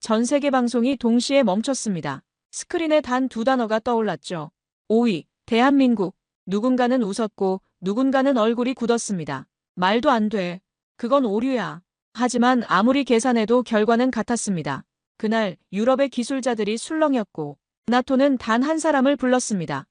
전 세계 방송이 동시에 멈췄습니다. 스크린에 단 두 단어가 떠올랐죠. 5위, 대한민국. 누군가는 웃었고 누군가는 얼굴이 굳었습니다. 말도 안 돼. 그건 오류야. 하지만 아무리 계산해도 결과는 같았습니다. 그날 유럽의 기술자들이 술렁였고 나토는 단 한 사람을 불렀습니다.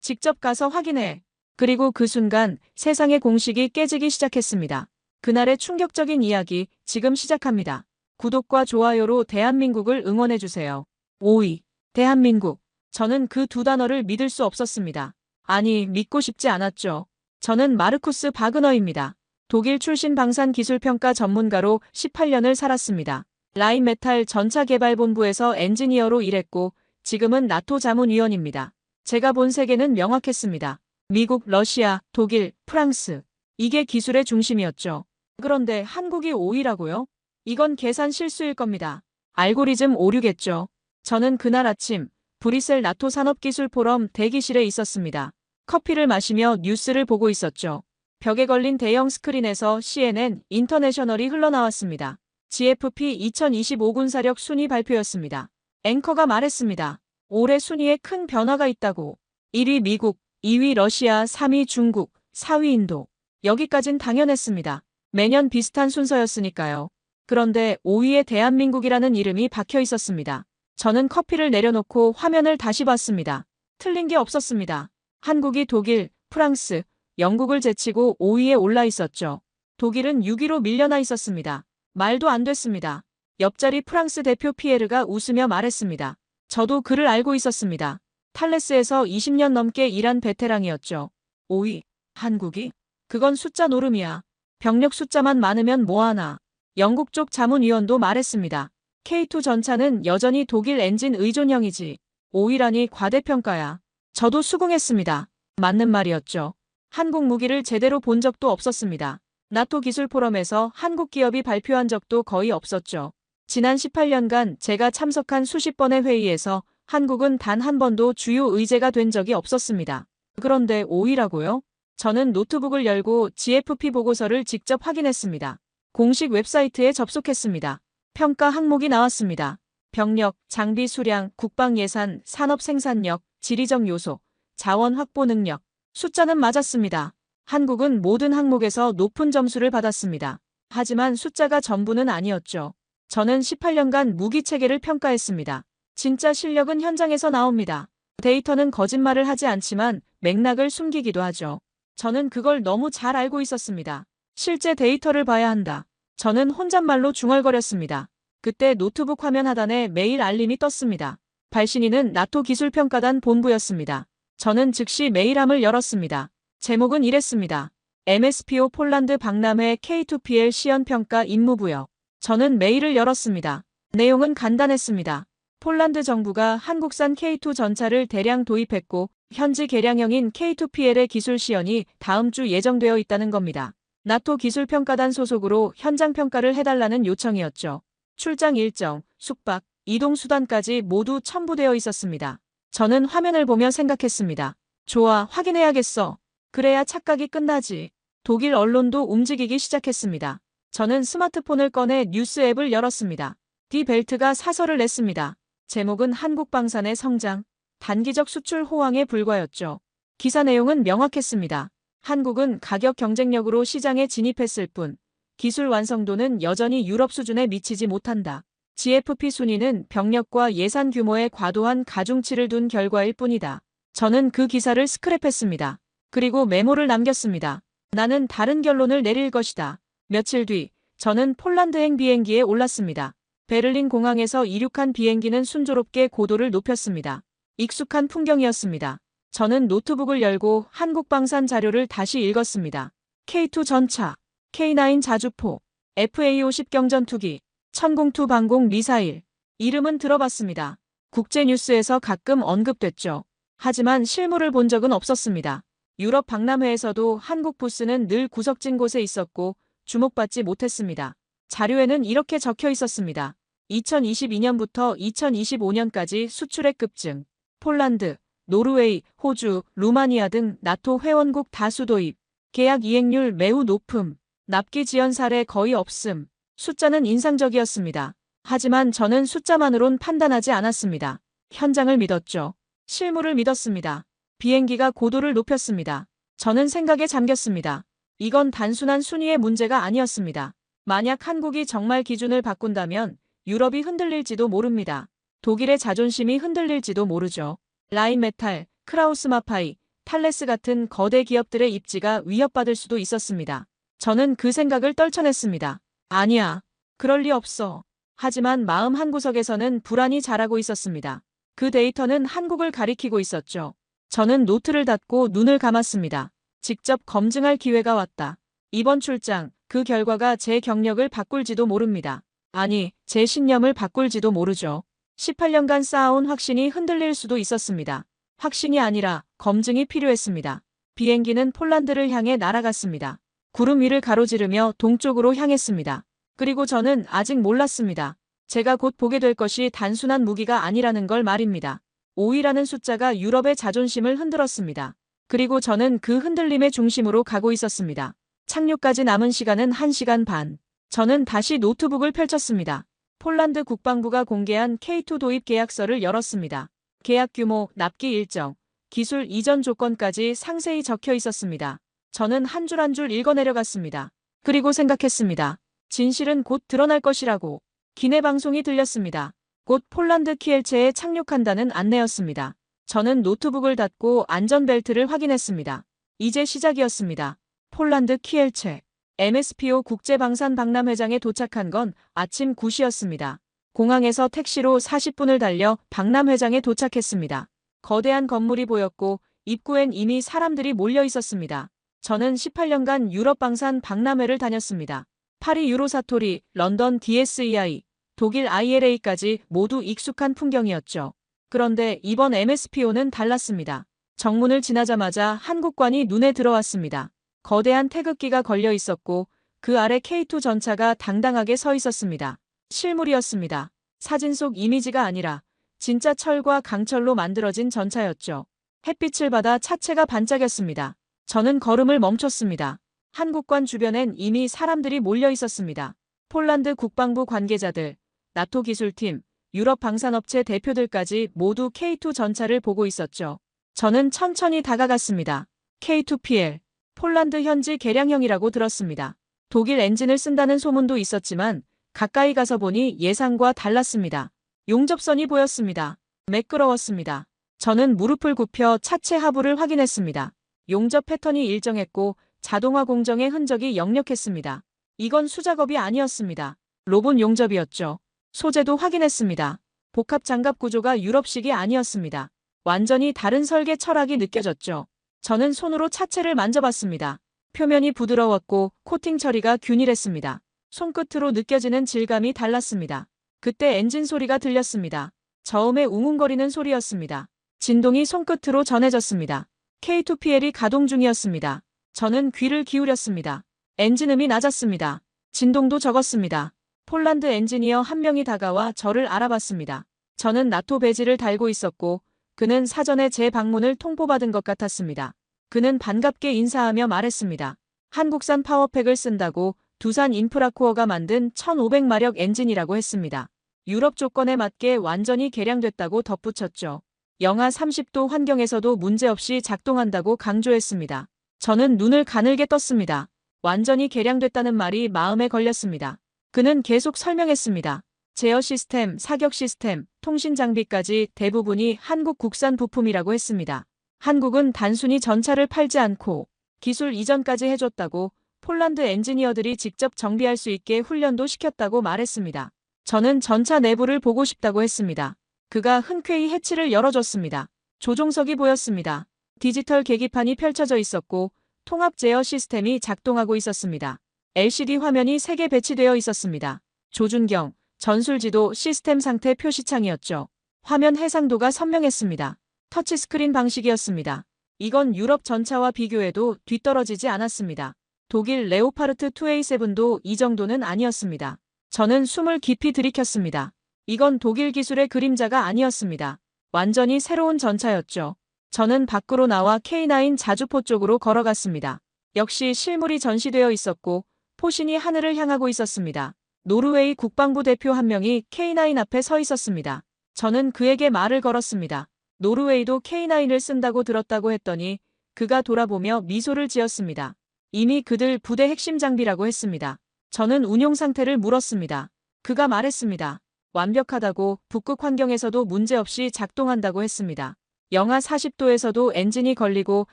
직접 가서 확인해. 그리고 그 순간 세상의 공식이 깨지기 시작했습니다. 그날의 충격적인 이야기 지금 시작합니다. 구독과 좋아요로 대한민국을 응원해주세요. 5위. 대한민국. 저는 그 두 단어를 믿을 수 없었습니다. 아니, 믿고 싶지 않았죠. 저는 마르쿠스 바그너입니다. 독일 출신 방산기술평가 전문가로 18년을 살았습니다. 라인메탈 전차개발본부에서 엔지니어로 일했고 지금은 나토 자문위원입니다. 제가 본 세계는 명확했습니다. 미국, 러시아, 독일, 프랑스. 이게 기술의 중심이었죠. 그런데 한국이 5위라고요? 이건 계산 실수일 겁니다. 알고리즘 오류겠죠. 저는 그날 아침 브뤼셀 나토 산업기술 포럼 대기실에 있었습니다. 커피를 마시며 뉴스를 보고 있었죠. 벽에 걸린 대형 스크린에서 CNN 인터내셔널이 흘러나왔습니다. GFP 2025 군사력 순위 발표였습니다. 앵커가 말했습니다. 올해 순위에 큰 변화가 있다고. 1위 미국, 2위 러시아, 3위 중국, 4위 인도. 여기까진 당연했습니다. 매년 비슷한 순서였으니까요. 그런데 5위에 대한민국이라는 이름이 박혀 있었습니다. 저는 커피를 내려놓고 화면을 다시 봤습니다. 틀린 게 없었습니다. 한국이 독일, 프랑스, 영국을 제치고 5위에 올라 있었죠. 독일은 6위로 밀려나 있었습니다. 말도 안 됐습니다. 옆자리 프랑스 대표 피에르가 웃으며 말했습니다. 저도 그를 알고 있었습니다. 탈레스에서 20년 넘게 일한 베테랑이었죠. 5위. 한국이? 그건 숫자 노름이야. 병력 숫자만 많으면 뭐하나. 영국 쪽 자문위원도 말했습니다. K2 전차는 여전히 독일 엔진 의존형이지. 5위라니 과대평가야. 저도 수긍했습니다. 맞는 말이었죠. 한국 무기를 제대로 본 적도 없었습니다. 나토 기술 포럼에서 한국 기업이 발표한 적도 거의 없었죠. 지난 18년간 제가 참석한 수십 번의 회의에서 한국은 단 한 번도 주요 의제가 된 적이 없었습니다. 그런데 5위라고요? 저는 노트북을 열고 GFP 보고서를 직접 확인했습니다. 공식 웹사이트에 접속했습니다. 평가 항목이 나왔습니다. 병력, 장비 수량, 국방 예산, 산업 생산력, 지리적 요소, 자원 확보 능력. 숫자는 맞았습니다. 한국은 모든 항목에서 높은 점수를 받았습니다. 하지만 숫자가 전부는 아니었죠. 저는 18년간 무기 체계를 평가했습니다. 진짜 실력은 현장에서 나옵니다. 데이터는 거짓말을 하지 않지만 맥락을 숨기기도 하죠. 저는 그걸 너무 잘 알고 있었습니다. 실제 데이터를 봐야 한다. 저는 혼잣말로 중얼거렸습니다. 그때 노트북 화면 하단에 메일 알림이 떴습니다. 발신인은 나토 기술평가단 본부였습니다. 저는 즉시 메일함을 열었습니다. 제목은 이랬습니다. MSPO 폴란드 박람회 K2PL 시연평가 임무부여. 저는 메일을 열었습니다. 내용은 간단했습니다. 폴란드 정부가 한국산 K2 전차를 대량 도입했고 현지 개량형인 K2PL의 기술 시연이 다음 주 예정되어 있다는 겁니다. 나토 기술평가단 소속으로 현장 평가를 해달라는 요청이었죠. 출장 일정, 숙박, 이동 수단까지 모두 첨부되어 있었습니다. 저는 화면을 보며 생각했습니다. 좋아, 확인해야겠어. 그래야 착각이 끝나지. 독일 언론도 움직이기 시작했습니다. 저는 스마트폰을 꺼내 뉴스 앱을 열었습니다. 디 벨트가 사설을 냈습니다. 제목은 한국방산의 성장, 단기적 수출 호황에 불과였죠. 기사 내용은 명확했습니다. 한국은 가격 경쟁력으로 시장에 진입했을 뿐 기술 완성도는 여전히 유럽 수준에 미치지 못한다. GFP 순위는 병력과 예산 규모에 과도한 가중치를 둔 결과일 뿐이다. 저는 그 기사를 스크랩했습니다. 그리고 메모를 남겼습니다. 나는 다른 결론을 내릴 것이다. 며칠 뒤 저는 폴란드행 비행기에 올랐습니다. 베를린 공항에서 이륙한 비행기는 순조롭게 고도를 높였습니다. 익숙한 풍경이었습니다. 저는 노트북을 열고 한국방산 자료를 다시 읽었습니다. K2 전차, K9 자주포, FA-50 경전투기, 천공투 방공 미사일. 이름은 들어봤습니다. 국제뉴스에서 가끔 언급됐죠. 하지만 실물을 본 적은 없었습니다. 유럽 박람회에서도 한국 부스는 늘 구석진 곳에 있었고 주목받지 못했습니다. 자료에는 이렇게 적혀 있었습니다. 2022년부터 2025년까지 수출액 급증, 폴란드, 노르웨이, 호주, 루마니아 등 나토 회원국 다수 도입, 계약 이행률 매우 높음, 납기 지연 사례 거의 없음. 숫자는 인상적이었습니다. 하지만 저는 숫자만으론 판단하지 않았습니다. 현장을 믿었죠. 실물을 믿었습니다. 비행기가 고도를 높였습니다. 저는 생각에 잠겼습니다. 이건 단순한 순위의 문제가 아니었습니다. 만약 한국이 정말 기준을 바꾼다면 유럽이 흔들릴지도 모릅니다. 독일의 자존심이 흔들릴지도 모르죠. 라인메탈, 크라우스마파이, 탈레스 같은 거대 기업들의 입지가 위협받을 수도 있었습니다. 저는 그 생각을 떨쳐냈습니다. 아니야. 그럴 리 없어. 하지만 마음 한구석에서는 불안이 자라고 있었습니다. 그 데이터는 한국을 가리키고 있었죠. 저는 노트를 닫고 눈을 감았습니다. 직접 검증할 기회가 왔다. 이번 출장, 그 결과가 제 경력을 바꿀지도 모릅니다. 아니, 제 신념을 바꿀지도 모르죠. 18년간 쌓아온 확신이 흔들릴 수도 있었습니다. 확신이 아니라 검증이 필요했습니다. 비행기는 폴란드를 향해 날아갔습니다. 구름 위를 가로지르며 동쪽으로 향했습니다. 그리고 저는 아직 몰랐습니다. 제가 곧 보게 될 것이 단순한 무기가 아니라는 걸 말입니다. 5위라는 숫자가 유럽의 자존심을 흔들었습니다. 그리고 저는 그 흔들림의 중심으로 가고 있었습니다. 착륙까지 남은 시간은 1시간 반. 저는 다시 노트북을 펼쳤습니다. 폴란드 국방부가 공개한 K2 도입 계약서를 열었습니다. 계약 규모, 납기 일정, 기술 이전 조건까지 상세히 적혀 있었습니다. 저는 한 줄 한 줄 읽어내려갔습니다. 그리고 생각했습니다. 진실은 곧 드러날 것이라고. 기내 방송이 들렸습니다. 곧 폴란드 키엘체에 착륙한다는 안내였습니다. 저는 노트북을 닫고 안전벨트를 확인했습니다. 이제 시작이었습니다. 폴란드 키엘체. MSPO 국제방산박람회장에 도착한 건 아침 9시였습니다. 공항에서 택시로 40분을 달려 박람회장에 도착했습니다. 거대한 건물이 보였고 입구엔 이미 사람들이 몰려 있었습니다. 저는 18년간 유럽 방산 박람회를 다녔습니다. 파리 유로사토리, 런던 DSEI, 독일 ILA까지 모두 익숙한 풍경이었죠. 그런데 이번 MSPO는 달랐습니다. 정문을 지나자마자 한국관이 눈에 들어왔습니다. 거대한 태극기가 걸려 있었고 그 아래 K2 전차가 당당하게 서 있었습니다. 실물이었습니다. 사진 속 이미지가 아니라 진짜 철과 강철로 만들어진 전차였죠. 햇빛을 받아 차체가 반짝였습니다. 저는 걸음을 멈췄습니다. 한국관 주변엔 이미 사람들이 몰려 있었습니다. 폴란드 국방부 관계자들, 나토 기술팀, 유럽 방산업체 대표들까지 모두 K2 전차를 보고 있었죠. 저는 천천히 다가갔습니다. K2PL, 폴란드 현지 개량형이라고 들었습니다. 독일 엔진을 쓴다는 소문도 있었지만 가까이 가서 보니 예상과 달랐습니다. 용접선이 보였습니다. 매끄러웠습니다. 저는 무릎을 굽혀 차체 하부를 확인했습니다. 용접 패턴이 일정했고 자동화 공정의 흔적이 역력했습니다. 이건 수작업이 아니었습니다. 로봇 용접이었죠. 소재도 확인했습니다. 복합 장갑 구조가 유럽식이 아니었습니다. 완전히 다른 설계 철학이 느껴졌죠. 저는 손으로 차체를 만져봤습니다. 표면이 부드러웠고 코팅 처리가 균일했습니다. 손끝으로 느껴지는 질감이 달랐습니다. 그때 엔진 소리가 들렸습니다. 저음의 웅웅거리는 소리였습니다. 진동이 손끝으로 전해졌습니다. K2PL이 가동 중이었습니다. 저는 귀를 기울였습니다. 엔진음이 낮았습니다. 진동도 적었습니다. 폴란드 엔지니어 한 명이 다가와 저를 알아봤습니다. 저는 나토 배지를 달고 있었고 그는 사전에 제 방문을 통보받은 것 같았습니다. 그는 반갑게 인사하며 말했습니다. 한국산 파워팩을 쓴다고 두산 인프라코어가 만든 1500마력 엔진이라고 했습니다. 유럽 조건에 맞게 완전히 개량됐다고 덧붙였죠. 영하 30도 환경에서도 문제없이 작동한다고 강조했습니다. 저는 눈을 가늘게 떴습니다. 완전히 개량됐다는 말이 마음에 걸렸습니다. 그는 계속 설명했습니다. 제어 시스템, 사격 시스템, 통신 장비까지 대부분이 한국 국산 부품이라고 했습니다. 한국은 단순히 전차를 팔지 않고 기술 이전까지 해줬다고 폴란드 엔지니어들이 직접 정비할 수 있게 훈련도 시켰다고 말했습니다. 저는 전차 내부를 보고 싶다고 했습니다. 그가 흔쾌히 해치를 열어줬습니다. 조종석이 보였습니다. 디지털 계기판이 펼쳐져 있었고 통합 제어 시스템이 작동하고 있었습니다. LCD 화면이 3개 배치되어 있었습니다. 조준경, 전술지도 시스템 상태 표시창이었죠. 화면 해상도가 선명했습니다. 터치스크린 방식이었습니다. 이건 유럽 전차와 비교해도 뒤떨어지지 않았습니다. 독일 레오파르트 2A7도 이 정도는 아니었습니다. 저는 숨을 깊이 들이켰습니다. 이건 독일 기술의 그림자가 아니었습니다. 완전히 새로운 전차였죠. 저는 밖으로 나와 K9 자주포 쪽으로 걸어갔습니다. 역시 실물이 전시되어 있었고 포신이 하늘을 향하고 있었습니다. 노르웨이 국방부 대표 한 명이 K9 앞에 서 있었습니다. 저는 그에게 말을 걸었습니다. 노르웨이도 K9을 쓴다고 들었다고 했더니 그가 돌아보며 미소를 지었습니다. 이미 그들 부대 핵심 장비라고 했습니다. 저는 운용 상태를 물었습니다. 그가 말했습니다. 완벽하다고 북극 환경에서도 문제없이 작동한다고 했습니다. 영하 40도에서도 엔진이 걸리고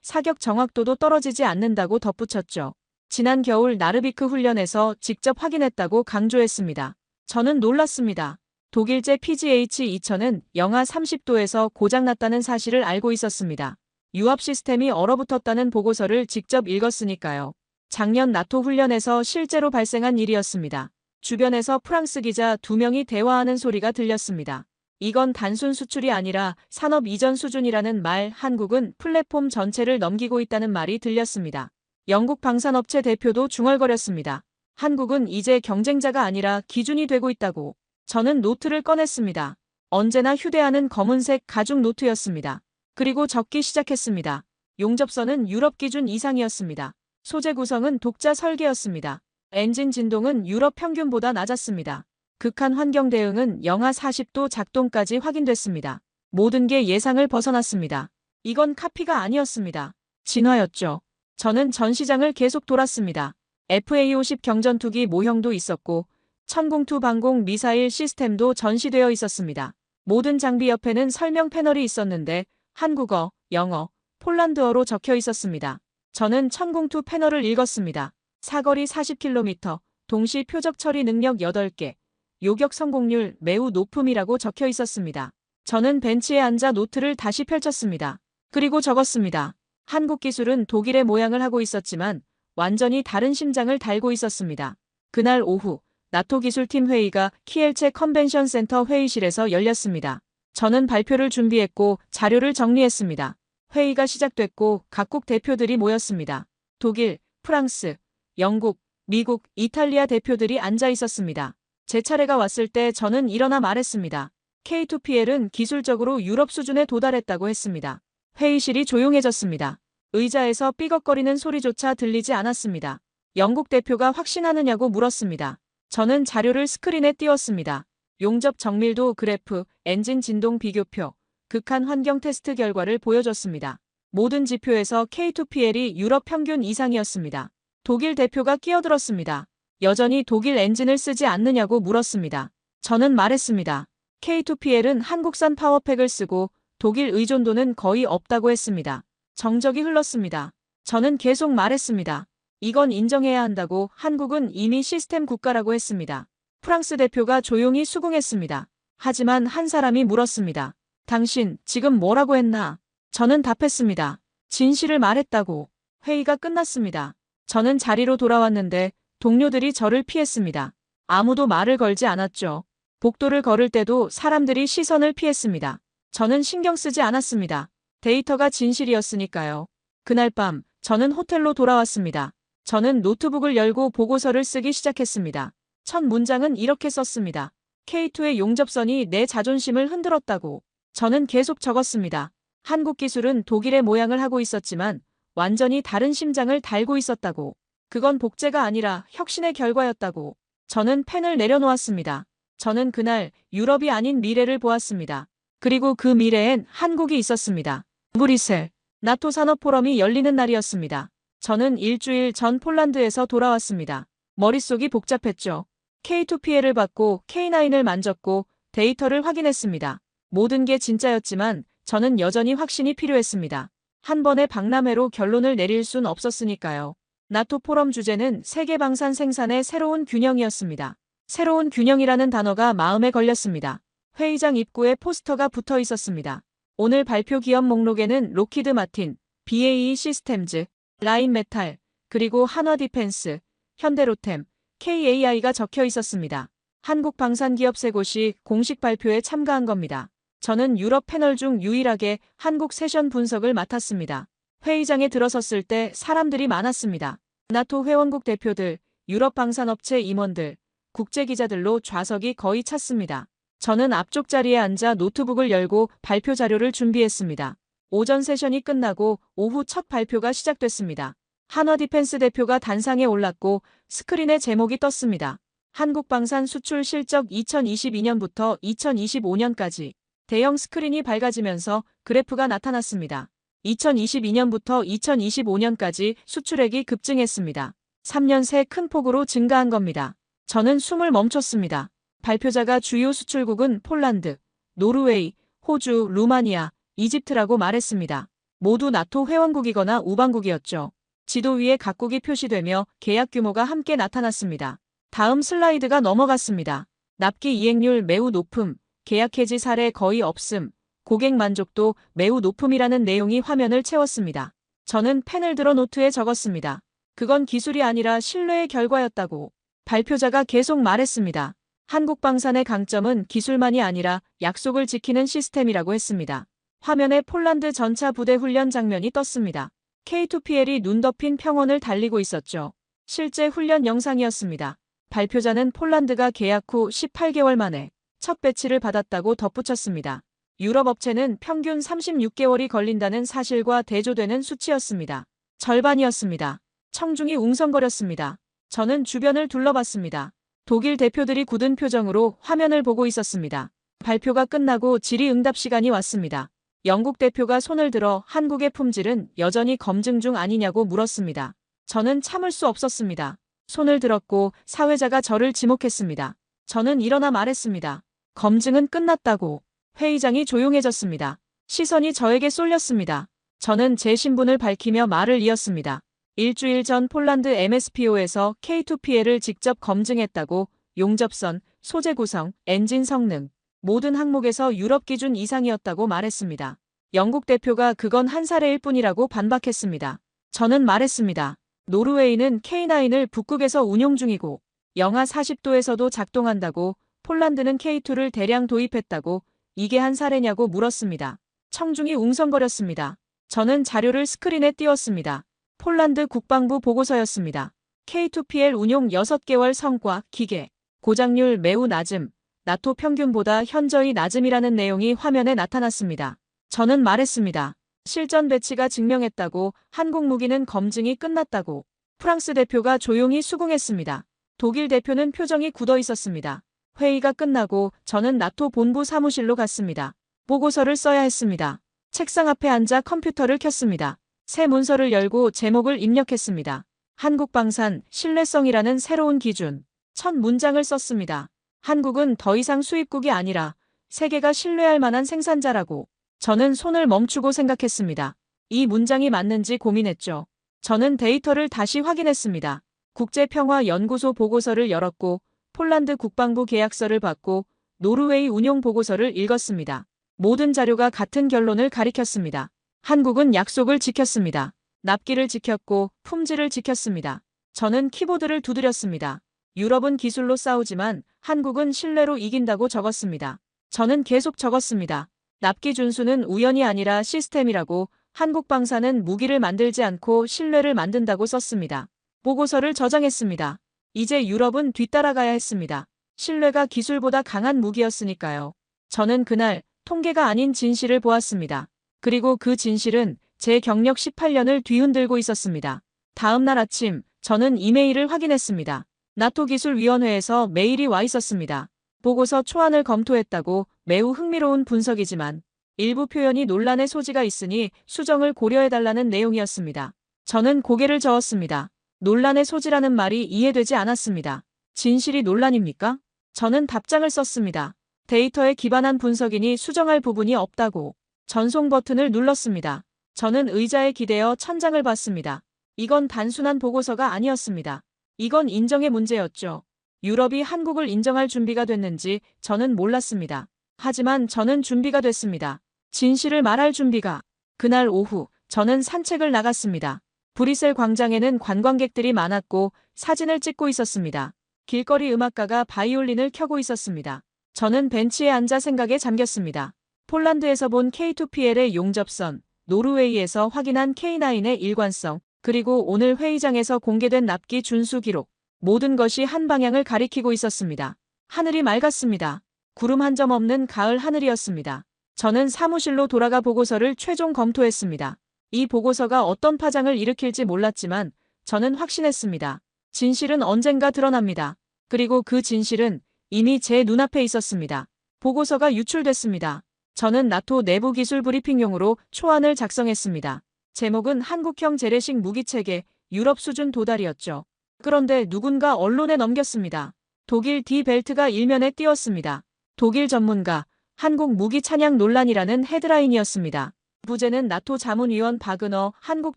사격 정확도도 떨어지지 않는다고 덧붙였죠. 지난 겨울 나르비크 훈련에서 직접 확인했다고 강조했습니다. 저는 놀랐습니다. 독일제 PGH-2000은 영하 30도에서 고장났다는 사실을 알고 있었습니다. 유압 시스템이 얼어붙었다는 보고서를 직접 읽었으니까요. 작년 나토 훈련에서 실제로 발생한 일이었습니다. 주변에서 프랑스 기자 2명이 대화하는 소리가 들렸습니다. 이건 단순 수출이 아니라 산업 이전 수준이라는 말, 한국은 플랫폼 전체를 넘기고 있다는 말이 들렸습니다. 영국 방산업체 대표도 중얼거렸습니다. 한국은 이제 경쟁자가 아니라 기준이 되고 있다고. 저는 노트를 꺼냈습니다. 언제나 휴대하는 검은색 가죽 노트였습니다. 그리고 적기 시작했습니다. 용접선은 유럽 기준 이상이었습니다. 소재 구성은 독자 설계였습니다. 엔진 진동은 유럽 평균보다 낮았습니다. 극한 환경 대응은 영하 40도 작동까지 확인됐습니다. 모든 게 예상을 벗어났습니다. 이건 카피가 아니었습니다. 진화였죠. 저는 전시장을 계속 돌았습니다. FA-50 경전투기 모형도 있었고 천공투 방공 미사일 시스템도 전시되어 있었습니다. 모든 장비 옆에는 설명 패널이 있었는데 한국어, 영어, 폴란드어로 적혀 있었습니다. 저는 천공투 패널을 읽었습니다. 사거리 40km, 동시 표적 처리 능력 8개, 요격 성공률 매우 높음이라고 적혀 있었습니다. 저는 벤치에 앉아 노트를 다시 펼쳤습니다. 그리고 적었습니다. 한국 기술은 독일의 모양을 하고 있었지만 완전히 다른 심장을 달고 있었습니다. 그날 오후 나토 기술팀 회의가 키엘체 컨벤션 센터 회의실에서 열렸습니다. 저는 발표를 준비했고 자료를 정리했습니다. 회의가 시작됐고 각국 대표들이 모였습니다. 독일, 프랑스, 영국, 미국, 이탈리아 대표들이 앉아 있었습니다. 제 차례가 왔을 때 저는 일어나 말했습니다. K2PL은 기술적으로 유럽 수준에 도달했다고 했습니다. 회의실이 조용해졌습니다. 의자에서 삐걱거리는 소리조차 들리지 않았습니다. 영국 대표가 확신하느냐고 물었습니다. 저는 자료를 스크린에 띄웠습니다. 용접 정밀도 그래프, 엔진 진동 비교표, 극한 환경 테스트 결과를 보여줬습니다. 모든 지표에서 K2PL이 유럽 평균 이상이었습니다. 독일 대표가 끼어들었습니다. 여전히 독일 엔진을 쓰지 않느냐고 물었습니다. 저는 말했습니다. K2PL은 한국산 파워팩을 쓰고 독일 의존도는 거의 없다고 했습니다. 정적이 흘렀습니다. 저는 계속 말했습니다. 이건 인정해야 한다고. 한국은 이미 시스템 국가라고 했습니다. 프랑스 대표가 조용히 수긍했습니다. 하지만 한 사람이 물었습니다. 당신 지금 뭐라고 했나? 저는 답했습니다. 진실을 말했다고. 회의가 끝났습니다. 저는 자리로 돌아왔는데 동료들이 저를 피했습니다. 아무도 말을 걸지 않았죠. 복도를 걸을 때도 사람들이 시선을 피했습니다. 저는 신경 쓰지 않았습니다. 데이터가 진실이었으니까요. 그날 밤 저는 호텔로 돌아왔습니다. 저는 노트북을 열고 보고서를 쓰기 시작했습니다. 첫 문장은 이렇게 썼습니다. K2의 용접선이 내 자존심을 흔들었다고. 저는 계속 적었습니다. 한국 기술은 독일의 모양을 하고 있었지만 완전히 다른 심장을 달고 있었다고. 그건 복제가 아니라 혁신의 결과였다고. 저는 펜을 내려놓았습니다. 저는 그날 유럽이 아닌 미래를 보았습니다. 그리고 그 미래엔 한국이 있었습니다. 브뤼셀, 나토 산업 포럼이 열리는 날이었습니다. 저는 일주일 전 폴란드에서 돌아왔습니다. 머릿속이 복잡했죠. K2PL을 받고 K9을 만졌고 데이터를 확인했습니다. 모든 게 진짜였지만 저는 여전히 확신이 필요했습니다. 한 번의 박람회로 결론을 내릴 순 없었으니까요. 나토 포럼 주제는 세계 방산 생산의 새로운 균형이었습니다. 새로운 균형이라는 단어가 마음에 걸렸습니다. 회의장 입구에 포스터가 붙어 있었습니다. 오늘 발표 기업 목록에는 로키드 마틴, BAE 시스템즈, 라인메탈, 그리고 한화 디펜스, 현대로템, KAI가 적혀 있었습니다. 한국 방산기업 3곳이 공식 발표에 참가한 겁니다. 저는 유럽 패널 중 유일하게 한국 세션 분석을 맡았습니다. 회의장에 들어섰을 때 사람들이 많았습니다. 나토 회원국 대표들, 유럽 방산업체 임원들, 국제기자들로 좌석이 거의 찼습니다. 저는 앞쪽 자리에 앉아 노트북을 열고 발표 자료를 준비했습니다. 오전 세션이 끝나고 오후 첫 발표가 시작됐습니다. 한화 디펜스 대표가 단상에 올랐고 스크린에 제목이 떴습니다. 한국방산 수출 실적 2022년부터 2025년까지 대형 스크린이 밝아지면서 그래프가 나타났습니다. 2022년부터 2025년까지 수출액이 급증했습니다. 3년 새 큰 폭으로 증가한 겁니다. 저는 숨을 멈췄습니다. 발표자가 주요 수출국은 폴란드, 노르웨이, 호주, 루마니아, 이집트라고 말했습니다. 모두 나토 회원국이거나 우방국이었죠. 지도 위에 각국이 표시되며 계약 규모가 함께 나타났습니다. 다음 슬라이드가 넘어갔습니다. 납기 이행률 매우 높음, 계약 해지 사례 거의 없음, 고객 만족도 매우 높음이라는 내용이 화면을 채웠습니다. 저는 펜을 들어 노트에 적었습니다. 그건 기술이 아니라 신뢰의 결과였다고 발표자가 계속 말했습니다. 한국방산의 강점은 기술만이 아니라 약속을 지키는 시스템이라고 했습니다. 화면에 폴란드 전차 부대 훈련 장면이 떴습니다. K2PL이 눈 덮인 평원을 달리고 있었죠. 실제 훈련 영상이었습니다. 발표자는 폴란드가 계약 후 18개월 만에 첫 배치를 받았다고 덧붙였습니다. 유럽 업체는 평균 36개월이 걸린다는 사실과 대조되는 수치였습니다. 절반이었습니다. 청중이 웅성거렸습니다. 저는 주변을 둘러봤습니다. 독일 대표들이 굳은 표정으로 화면을 보고 있었습니다. 발표가 끝나고 질의응답 시간이 왔습니다. 영국 대표가 손을 들어 한국의 품질은 여전히 검증 중 아니냐고 물었습니다. 저는 참을 수 없었습니다. 손을 들었고 사회자가 저를 지목했습니다. 저는 일어나 말했습니다. 검증은 끝났다고. 회의장이 조용해졌습니다. 시선이 저에게 쏠렸습니다. 저는 제 신분을 밝히며 말을 이었습니다. 일주일 전 폴란드 MSPO에서 K2PL을 직접 검증했다고. 용접선, 소재 구성, 엔진 성능, 모든 항목에서 유럽 기준 이상이었다고 말했습니다. 영국 대표가 그건 한 사례일 뿐이라고 반박했습니다. 저는 말했습니다. 노르웨이는 K9을 북극에서 운용 중이고 영하 40도에서도 작동한다고. 폴란드는 K2를 대량 도입했다고. 이게 한 사례냐고 물었습니다. 청중이 웅성거렸습니다. 저는 자료를 스크린에 띄웠습니다. 폴란드 국방부 보고서였습니다. K2PL 운용 6개월 성과, 기계, 고장률 매우 낮음, 나토 평균보다 현저히 낮음이라는 내용이 화면에 나타났습니다. 저는 말했습니다. 실전 배치가 증명했다고. 한국 무기는 검증이 끝났다고. 프랑스 대표가 조용히 수긍했습니다. 독일 대표는 표정이 굳어 있었습니다. 회의가 끝나고 저는 나토 본부 사무실로 갔습니다. 보고서를 써야 했습니다. 책상 앞에 앉아 컴퓨터를 켰습니다. 새 문서를 열고 제목을 입력했습니다. 한국방산, 신뢰성이라는 새로운 기준. 첫 문장을 썼습니다. 한국은 더 이상 수입국이 아니라 세계가 신뢰할 만한 생산자라고. 저는 손을 멈추고 생각했습니다. 이 문장이 맞는지 고민했죠. 저는 데이터를 다시 확인했습니다. 국제평화연구소 보고서를 열었고 폴란드 국방부 계약서를 받고 노르웨이 운용 보고서를 읽었습니다. 모든 자료가 같은 결론을 가리켰습니다. 한국은 약속을 지켰습니다. 납기를 지켰고 품질을 지켰습니다. 저는 키보드를 두드렸습니다. 유럽은 기술로 싸우지만 한국은 신뢰로 이긴다고 적었습니다. 저는 계속 적었습니다. 납기 준수는 우연이 아니라 시스템이라고. 한국방산은 무기를 만들지 않고 신뢰를 만든다고 썼습니다. 보고서를 저장했습니다. 이제 유럽은 뒤따라가야 했습니다. 신뢰가 기술보다 강한 무기였으니까요. 저는 그날 통계가 아닌 진실을 보았습니다. 그리고 그 진실은 제 경력 18년을 뒤흔들고 있었습니다. 다음 날 아침 저는 이메일을 확인했습니다. 나토 기술위원회에서 메일이 와 있었습니다. 보고서 초안을 검토했다고. 매우 흥미로운 분석이지만 일부 표현이 논란의 소지가 있으니 수정을 고려해달라는 내용이었습니다. 저는 고개를 저었습니다. 논란의 소지라는 말이 이해되지 않았습니다. 진실이 논란입니까? 저는 답장을 썼습니다. 데이터에 기반한 분석이니 수정할 부분이 없다고. 전송 버튼을 눌렀습니다. 저는 의자에 기대어 천장을 봤습니다. 이건 단순한 보고서가 아니었습니다. 이건 인정의 문제였죠. 유럽이 한국을 인정할 준비가 됐는지 저는 몰랐습니다. 하지만 저는 준비가 됐습니다. 진실을 말할 준비가. 그날 오후 저는 산책을 나갔습니다. 브뤼셀 광장에는 관광객들이 많았고 사진을 찍고 있었습니다. 길거리 음악가가 바이올린을 켜고 있었습니다. 저는 벤치에 앉아 생각에 잠겼습니다. 폴란드에서 본 K2PL의 용접선, 노르웨이에서 확인한 K9의 일관성, 그리고 오늘 회의장에서 공개된 납기 준수 기록. 모든 것이 한 방향을 가리키고 있었습니다. 하늘이 맑았습니다. 구름 한 점 없는 가을 하늘이었습니다. 저는 사무실로 돌아가 보고서를 최종 검토했습니다. 이 보고서가 어떤 파장을 일으킬지 몰랐지만 저는 확신했습니다. 진실은 언젠가 드러납니다. 그리고 그 진실은 이미 제 눈앞에 있었습니다. 보고서가 유출됐습니다. 저는 나토 내부 기술 브리핑용으로 초안을 작성했습니다. 제목은 한국형 재래식 무기체계 유럽 수준 도달이었죠. 그런데 누군가 언론에 넘겼습니다. 독일 디 벨트가 일면에 띄웠습니다. 독일 전문가, 한국 무기 찬양 논란이라는 헤드라인이었습니다. 부제는 나토 자문위원 바그너 한국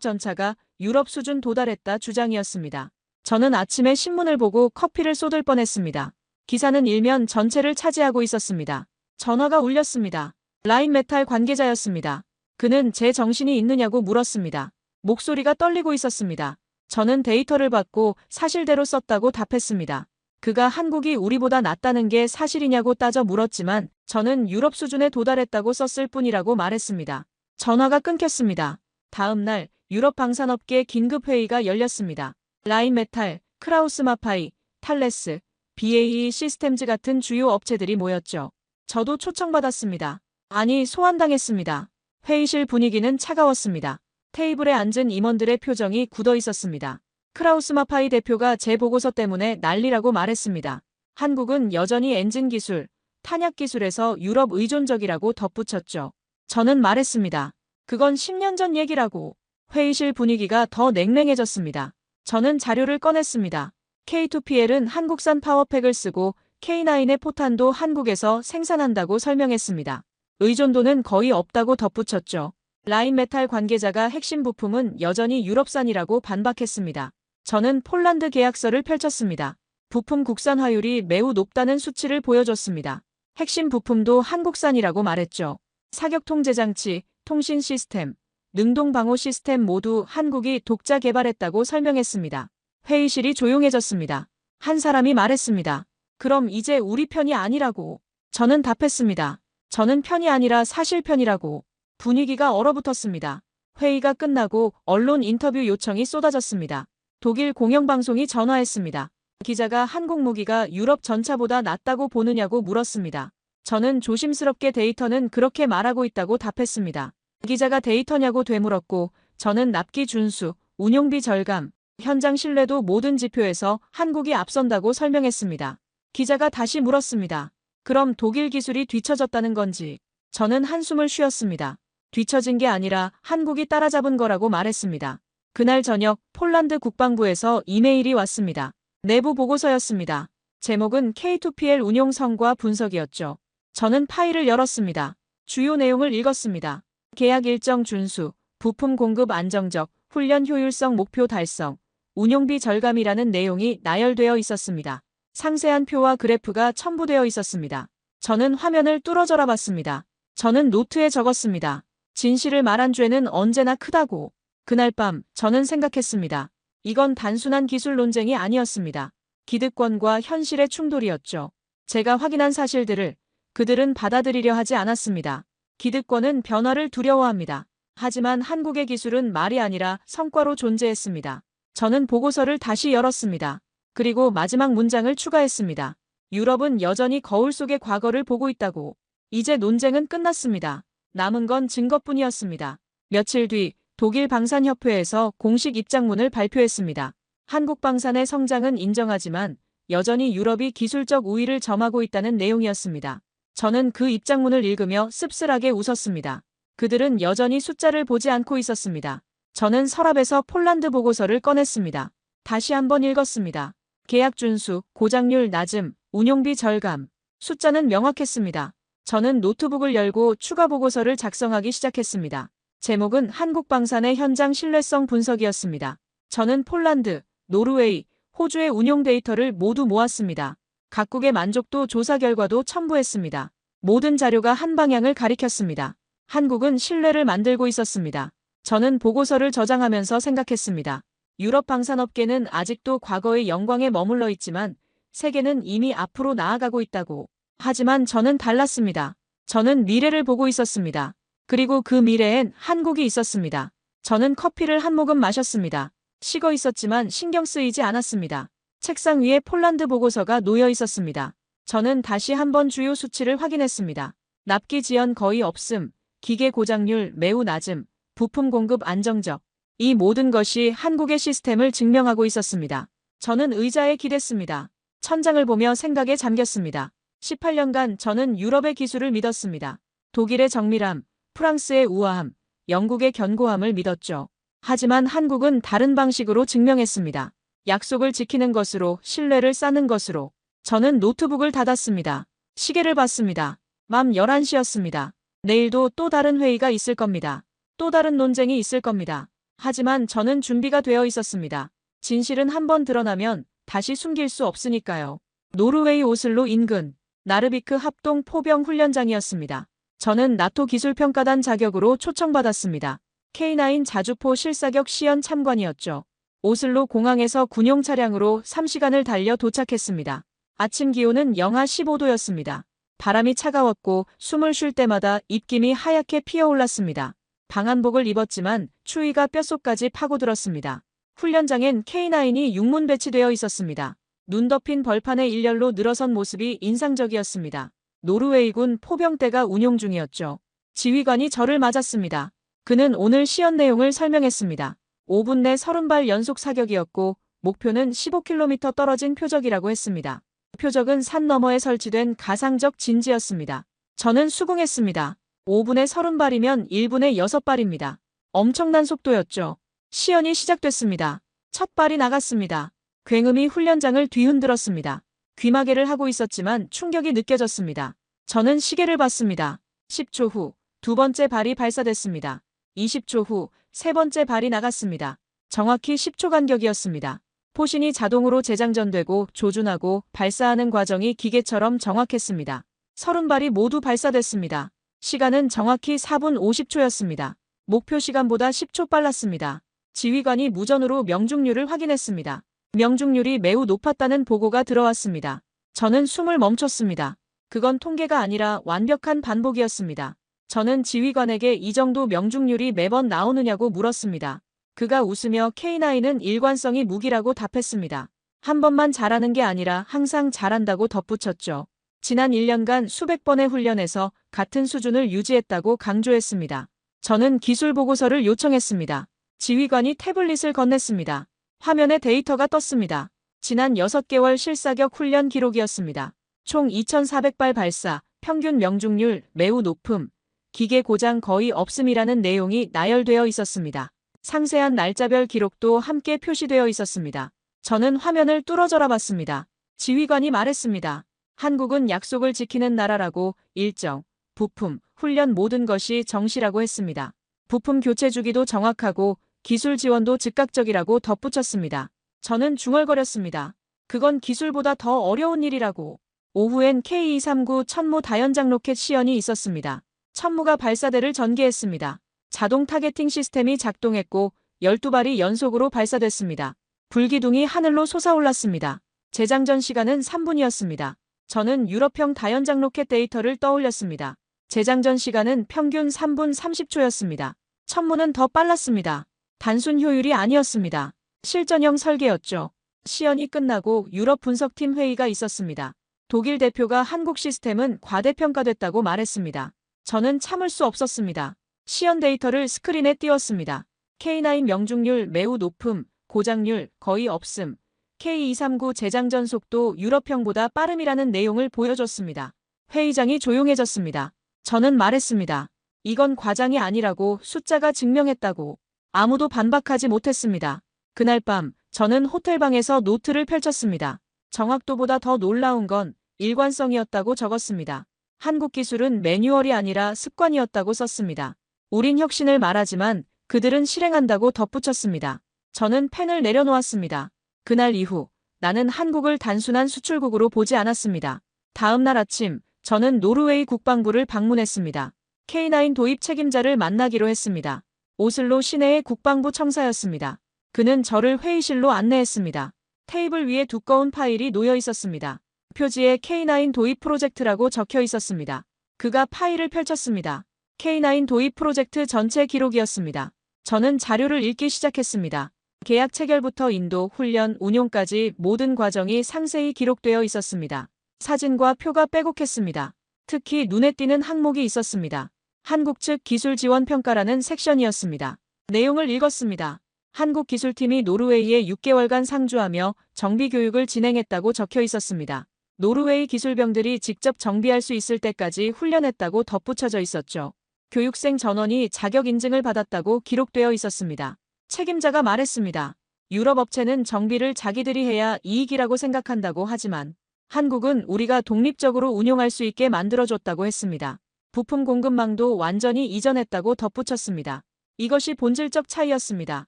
전차가 유럽 수준 도달했다 주장이었습니다. 저는 아침에 신문을 보고 커피를 쏟을 뻔했습니다. 기사는 일면 전체를 차지하고 있었습니다. 전화가 울렸습니다. 라인메탈 관계자였습니다. 그는 제 정신이 있느냐고 물었습니다. 목소리가 떨리고 있었습니다. 저는 데이터를 받고 사실대로 썼다고 답했습니다. 그가 한국이 우리보다 낫다는 게 사실이냐고 따져 물었지만 저는 유럽 수준에 도달했다고 썼을 뿐이라고 말했습니다. 전화가 끊겼습니다. 다음 날 유럽 방산업계 긴급회의가 열렸습니다. 라인메탈, 크라우스마파이, 탈레스, BAE 시스템즈 같은 주요 업체들이 모였죠. 저도 초청받았습니다. 아니, 소환당했습니다. 회의실 분위기는 차가웠습니다. 테이블에 앉은 임원들의 표정이 굳어 있었습니다. 크라우스마파이 대표가 제 보고서 때문에 난리라고 말했습니다. 한국은 여전히 엔진 기술, 탄약 기술에서 유럽 의존적이라고 덧붙였죠. 저는 말했습니다. 그건 10년 전 얘기라고. 회의실 분위기가 더 냉랭해졌습니다. 저는 자료를 꺼냈습니다. K2PL은 한국산 파워팩을 쓰고 K9의 포탄도 한국에서 생산한다고 설명했습니다. 의존도는 거의 없다고 덧붙였죠. 라인메탈 관계자가 핵심 부품은 여전히 유럽산이라고 반박했습니다. 저는 폴란드 계약서를 펼쳤습니다. 부품 국산화율이 매우 높다는 수치를 보여줬습니다. 핵심 부품도 한국산이라고 말했죠. 사격 통제 장치, 통신 시스템, 능동 방호 시스템 모두 한국이 독자 개발했다고 설명했습니다. 회의실이 조용해졌습니다. 한 사람이 말했습니다. 그럼 이제 우리 편이 아니라고. 저는 답했습니다. 저는 편이 아니라 사실 편이라고. 분위기가 얼어붙었습니다. 회의가 끝나고 언론 인터뷰 요청이 쏟아졌습니다. 독일 공영방송이 전화했습니다. 기자가 한국 무기가 유럽 전차보다 낫다고 보느냐고 물었습니다. 저는 조심스럽게 데이터는 그렇게 말하고 있다고 답했습니다. 기자가 데이터냐고 되물었고 저는 납기 준수, 운용비 절감, 현장 신뢰도 모든 지표에서 한국이 앞선다고 설명했습니다. 기자가 다시 물었습니다. 그럼 독일 기술이 뒤처졌다는 건지. 저는 한숨을 쉬었습니다. 뒤처진 게 아니라 한국이 따라잡은 거라고 말했습니다. 그날 저녁 폴란드 국방부에서 이메일이 왔습니다. 내부 보고서였습니다. 제목은 K2PL 운용 성과 분석이었죠. 저는 파일을 열었습니다. 주요 내용을 읽었습니다. 계약 일정 준수, 부품 공급 안정적, 훈련 효율성 목표 달성, 운용비 절감이라는 내용이 나열되어 있었습니다. 상세한 표와 그래프가 첨부되어 있었습니다. 저는 화면을 뚫어져라 봤습니다. 저는 노트에 적었습니다. 진실을 말한 죄는 언제나 크다고. 그날 밤 저는 생각했습니다. 이건 단순한 기술 논쟁이 아니었습니다. 기득권과 현실의 충돌이었죠. 제가 확인한 사실들을 그들은 받아들이려 하지 않았습니다. 기득권은 변화를 두려워합니다. 하지만 한국의 기술은 말이 아니라 성과로 존재했습니다. 저는 보고서를 다시 열었습니다. 그리고 마지막 문장을 추가했습니다. 유럽은 여전히 거울 속의 과거를 보고 있다고. 이제 논쟁은 끝났습니다. 남은 건 증거뿐이었습니다. 며칠 뒤 독일 방산협회에서 공식 입장문을 발표했습니다. 한국 방산의 성장은 인정하지만 여전히 유럽이 기술적 우위를 점하고 있다는 내용이었습니다. 저는 그 입장문을 읽으며 씁쓸하게 웃었습니다. 그들은 여전히 숫자를 보지 않고 있었습니다. 저는 서랍에서 폴란드 보고서를 꺼냈습니다. 다시 한번 읽었습니다. 계약 준수, 고장률 낮음, 운용비 절감. 숫자는 명확했습니다. 저는 노트북을 열고 추가 보고서를 작성하기 시작했습니다. 제목은 한국방산의 현장 신뢰성 분석이었습니다. 저는 폴란드, 노르웨이, 호주의 운용 데이터를 모두 모았습니다. 각국의 만족도 조사 결과도 첨부했습니다. 모든 자료가 한 방향을 가리켰습니다. 한국은 신뢰를 만들고 있었습니다. 저는 보고서를 저장하면서 생각했습니다. 유럽 방산업계는 아직도 과거의 영광에 머물러 있지만 세계는 이미 앞으로 나아가고 있다고. 하지만 저는 달랐습니다. 저는 미래를 보고 있었습니다. 그리고 그 미래엔 한국이 있었습니다. 저는 커피를 한 모금 마셨습니다. 식어 있었지만 신경 쓰이지 않았습니다. 책상 위에 폴란드 보고서가 놓여 있었습니다. 저는 다시 한번 주요 수치를 확인했습니다. 납기 지연 거의 없음, 기계 고장률 매우 낮음, 부품 공급 안정적. 이 모든 것이 한국의 시스템을 증명하고 있었습니다. 저는 의자에 기댔습니다. 천장을 보며 생각에 잠겼습니다. 18년간 저는 유럽의 기술을 믿었습니다. 독일의 정밀함, 프랑스의 우아함, 영국의 견고함을 믿었죠. 하지만 한국은 다른 방식으로 증명했습니다. 약속을 지키는 것으로, 신뢰를 쌓는 것으로. 저는 노트북을 닫았습니다. 시계를 봤습니다. 밤 11시였습니다. 내일도 또 다른 회의가 있을 겁니다. 또 다른 논쟁이 있을 겁니다. 하지만 저는 준비가 되어 있었습니다. 진실은 한번 드러나면 다시 숨길 수 없으니까요. 노르웨이 오슬로 인근 나르비크 합동 포병 훈련장이었습니다. 저는 나토 기술평가단 자격으로 초청받았습니다. K9 자주포 실사격 시연 참관이었죠. 오슬로 공항에서 군용 차량으로 3시간을 달려 도착했습니다. 아침 기온은 영하 15도였습니다. 바람이 차가웠고 숨을 쉴 때마다 입김이 하얗게 피어올랐습니다. 방한복을 입었지만 추위가 뼛속까지 파고들었습니다. 훈련장엔 K9이 육문 배치되어 있었습니다. 눈 덮인 벌판에 일렬로 늘어선 모습이 인상적이었습니다. 노르웨이군 포병대가 운용 중이었죠. 지휘관이 저를 맞았습니다. 그는 오늘 시연 내용을 설명했습니다. 5분 내 30발 연속 사격이었고 목표는 15km 떨어진 표적이라고 했습니다. 표적은 산 너머에 설치된 가상적 진지였습니다. 저는 수긍했습니다. 5분에 30발이면 1분에 6발입니다. 엄청난 속도였죠. 시연이 시작됐습니다. 첫 발이 나갔습니다. 굉음이 훈련장을 뒤흔들었습니다. 귀마개를 하고 있었지만 충격이 느껴졌습니다. 저는 시계를 봤습니다. 10초 후 두 번째 발이 발사됐습니다. 20초 후 세 번째 발이 나갔습니다. 정확히 10초 간격이었습니다. 포신이 자동으로 재장전되고 조준하고 발사하는 과정이 기계처럼 정확했습니다. 30발이 모두 발사됐습니다. 시간은 정확히 4분 50초였습니다. 목표 시간보다 10초 빨랐습니다. 지휘관이 무전으로 명중률을 확인했습니다. 명중률이 매우 높았다는 보고가 들어왔습니다. 저는 숨을 멈췄습니다. 그건 통계가 아니라 완벽한 반복이었습니다. 저는 지휘관에게 이 정도 명중률이 매번 나오느냐고 물었습니다. 그가 웃으며 K9은 일관성이 무기라고 답했습니다. 한 번만 잘하는 게 아니라 항상 잘한다고 덧붙였죠. 지난 1년간 수백 번의 훈련에서 같은 수준을 유지했다고 강조했습니다. 저는 기술 보고서를 요청했습니다. 지휘관이 태블릿을 건넸습니다. 화면에 데이터가 떴습니다. 지난 6개월 실사격 훈련 기록이었습니다. 총 2,400발 발사, 평균 명중률 매우 높음, 기계 고장 거의 없음이라는 내용이 나열되어 있었습니다. 상세한 날짜별 기록도 함께 표시되어 있었습니다. 저는 화면을 뚫어져라 봤습니다. 지휘관이 말했습니다. 한국은 약속을 지키는 나라라고. 일정, 부품, 훈련 모든 것이 정시라고 했습니다. 부품 교체 주기도 정확하고 기술 지원도 즉각적이라고 덧붙였습니다. 저는 중얼거렸습니다. 그건 기술보다 더 어려운 일이라고. 오후엔 K239 천무 다연장 로켓 시연이 있었습니다. 천무가 발사대를 전개했습니다. 자동 타겟팅 시스템이 작동했고 12발이 연속으로 발사됐습니다. 불기둥이 하늘로 솟아올랐습니다. 재장전 시간은 3분이었습니다. 저는 유럽형 다연장 로켓 데이터를 떠올렸습니다. 재장전 시간은 평균 3분 30초였습니다. 천무는 더 빨랐습니다. 단순 효율이 아니었습니다. 실전형 설계였죠. 시연이 끝나고 유럽 분석팀 회의가 있었습니다. 독일 대표가 한국 시스템은 과대평가됐다고 말했습니다. 저는 참을 수 없었습니다. 시연 데이터를 스크린에 띄웠습니다. K9 명중률 매우 높음, 고장률 거의 없음, K239 재장전 속도 유럽형보다 빠름이라는 내용을 보여줬습니다. 회의장이 조용해졌습니다. 저는 말했습니다. 이건 과장이 아니라고, 숫자가 증명했다고. 아무도 반박하지 못했습니다. 그날 밤 저는 호텔방에서 노트를 펼쳤습니다. 정확도보다 더 놀라운 건 일관성이었다고 적었습니다. 한국 기술은 매뉴얼이 아니라 습관이었다고 썼습니다. 우린 혁신을 말하지만 그들은 실행한다고 덧붙였습니다. 저는 펜을 내려놓았습니다. 그날 이후 나는 한국을 단순한 수출국으로 보지 않았습니다. 다음 날 아침 저는 노르웨이 국방부를 방문했습니다. K9 도입 책임자를 만나기로 했습니다. 오슬로 시내의 국방부 청사였습니다. 그는 저를 회의실로 안내했습니다. 테이블 위에 두꺼운 파일이 놓여 있었습니다. 표지에 K9 도입 프로젝트라고 적혀 있었습니다. 그가 파일을 펼쳤습니다. K9 도입 프로젝트 전체 기록이었습니다. 저는 자료를 읽기 시작했습니다. 계약 체결부터 인도, 훈련, 운용까지 모든 과정이 상세히 기록되어 있었습니다. 사진과 표가 빼곡했습니다. 특히 눈에 띄는 항목이 있었습니다. 한국 측 기술 지원 평가라는 섹션이었습니다. 내용을 읽었습니다. 한국 기술팀이 노르웨이에 6개월간 상주하며 정비 교육을 진행했다고 적혀 있었습니다. 노르웨이 기술병들이 직접 정비할 수 있을 때까지 훈련했다고 덧붙여져 있었죠. 교육생 전원이 자격 인증을 받았다고 기록되어 있었습니다. 책임자가 말했습니다. 유럽 업체는 정비를 자기들이 해야 이익이라고 생각한다고 하지만 한국은 우리가 독립적으로 운용할 수 있게 만들어줬다고 했습니다. 부품 공급망도 완전히 이전했다고 덧붙였습니다. 이것이 본질적 차이였습니다.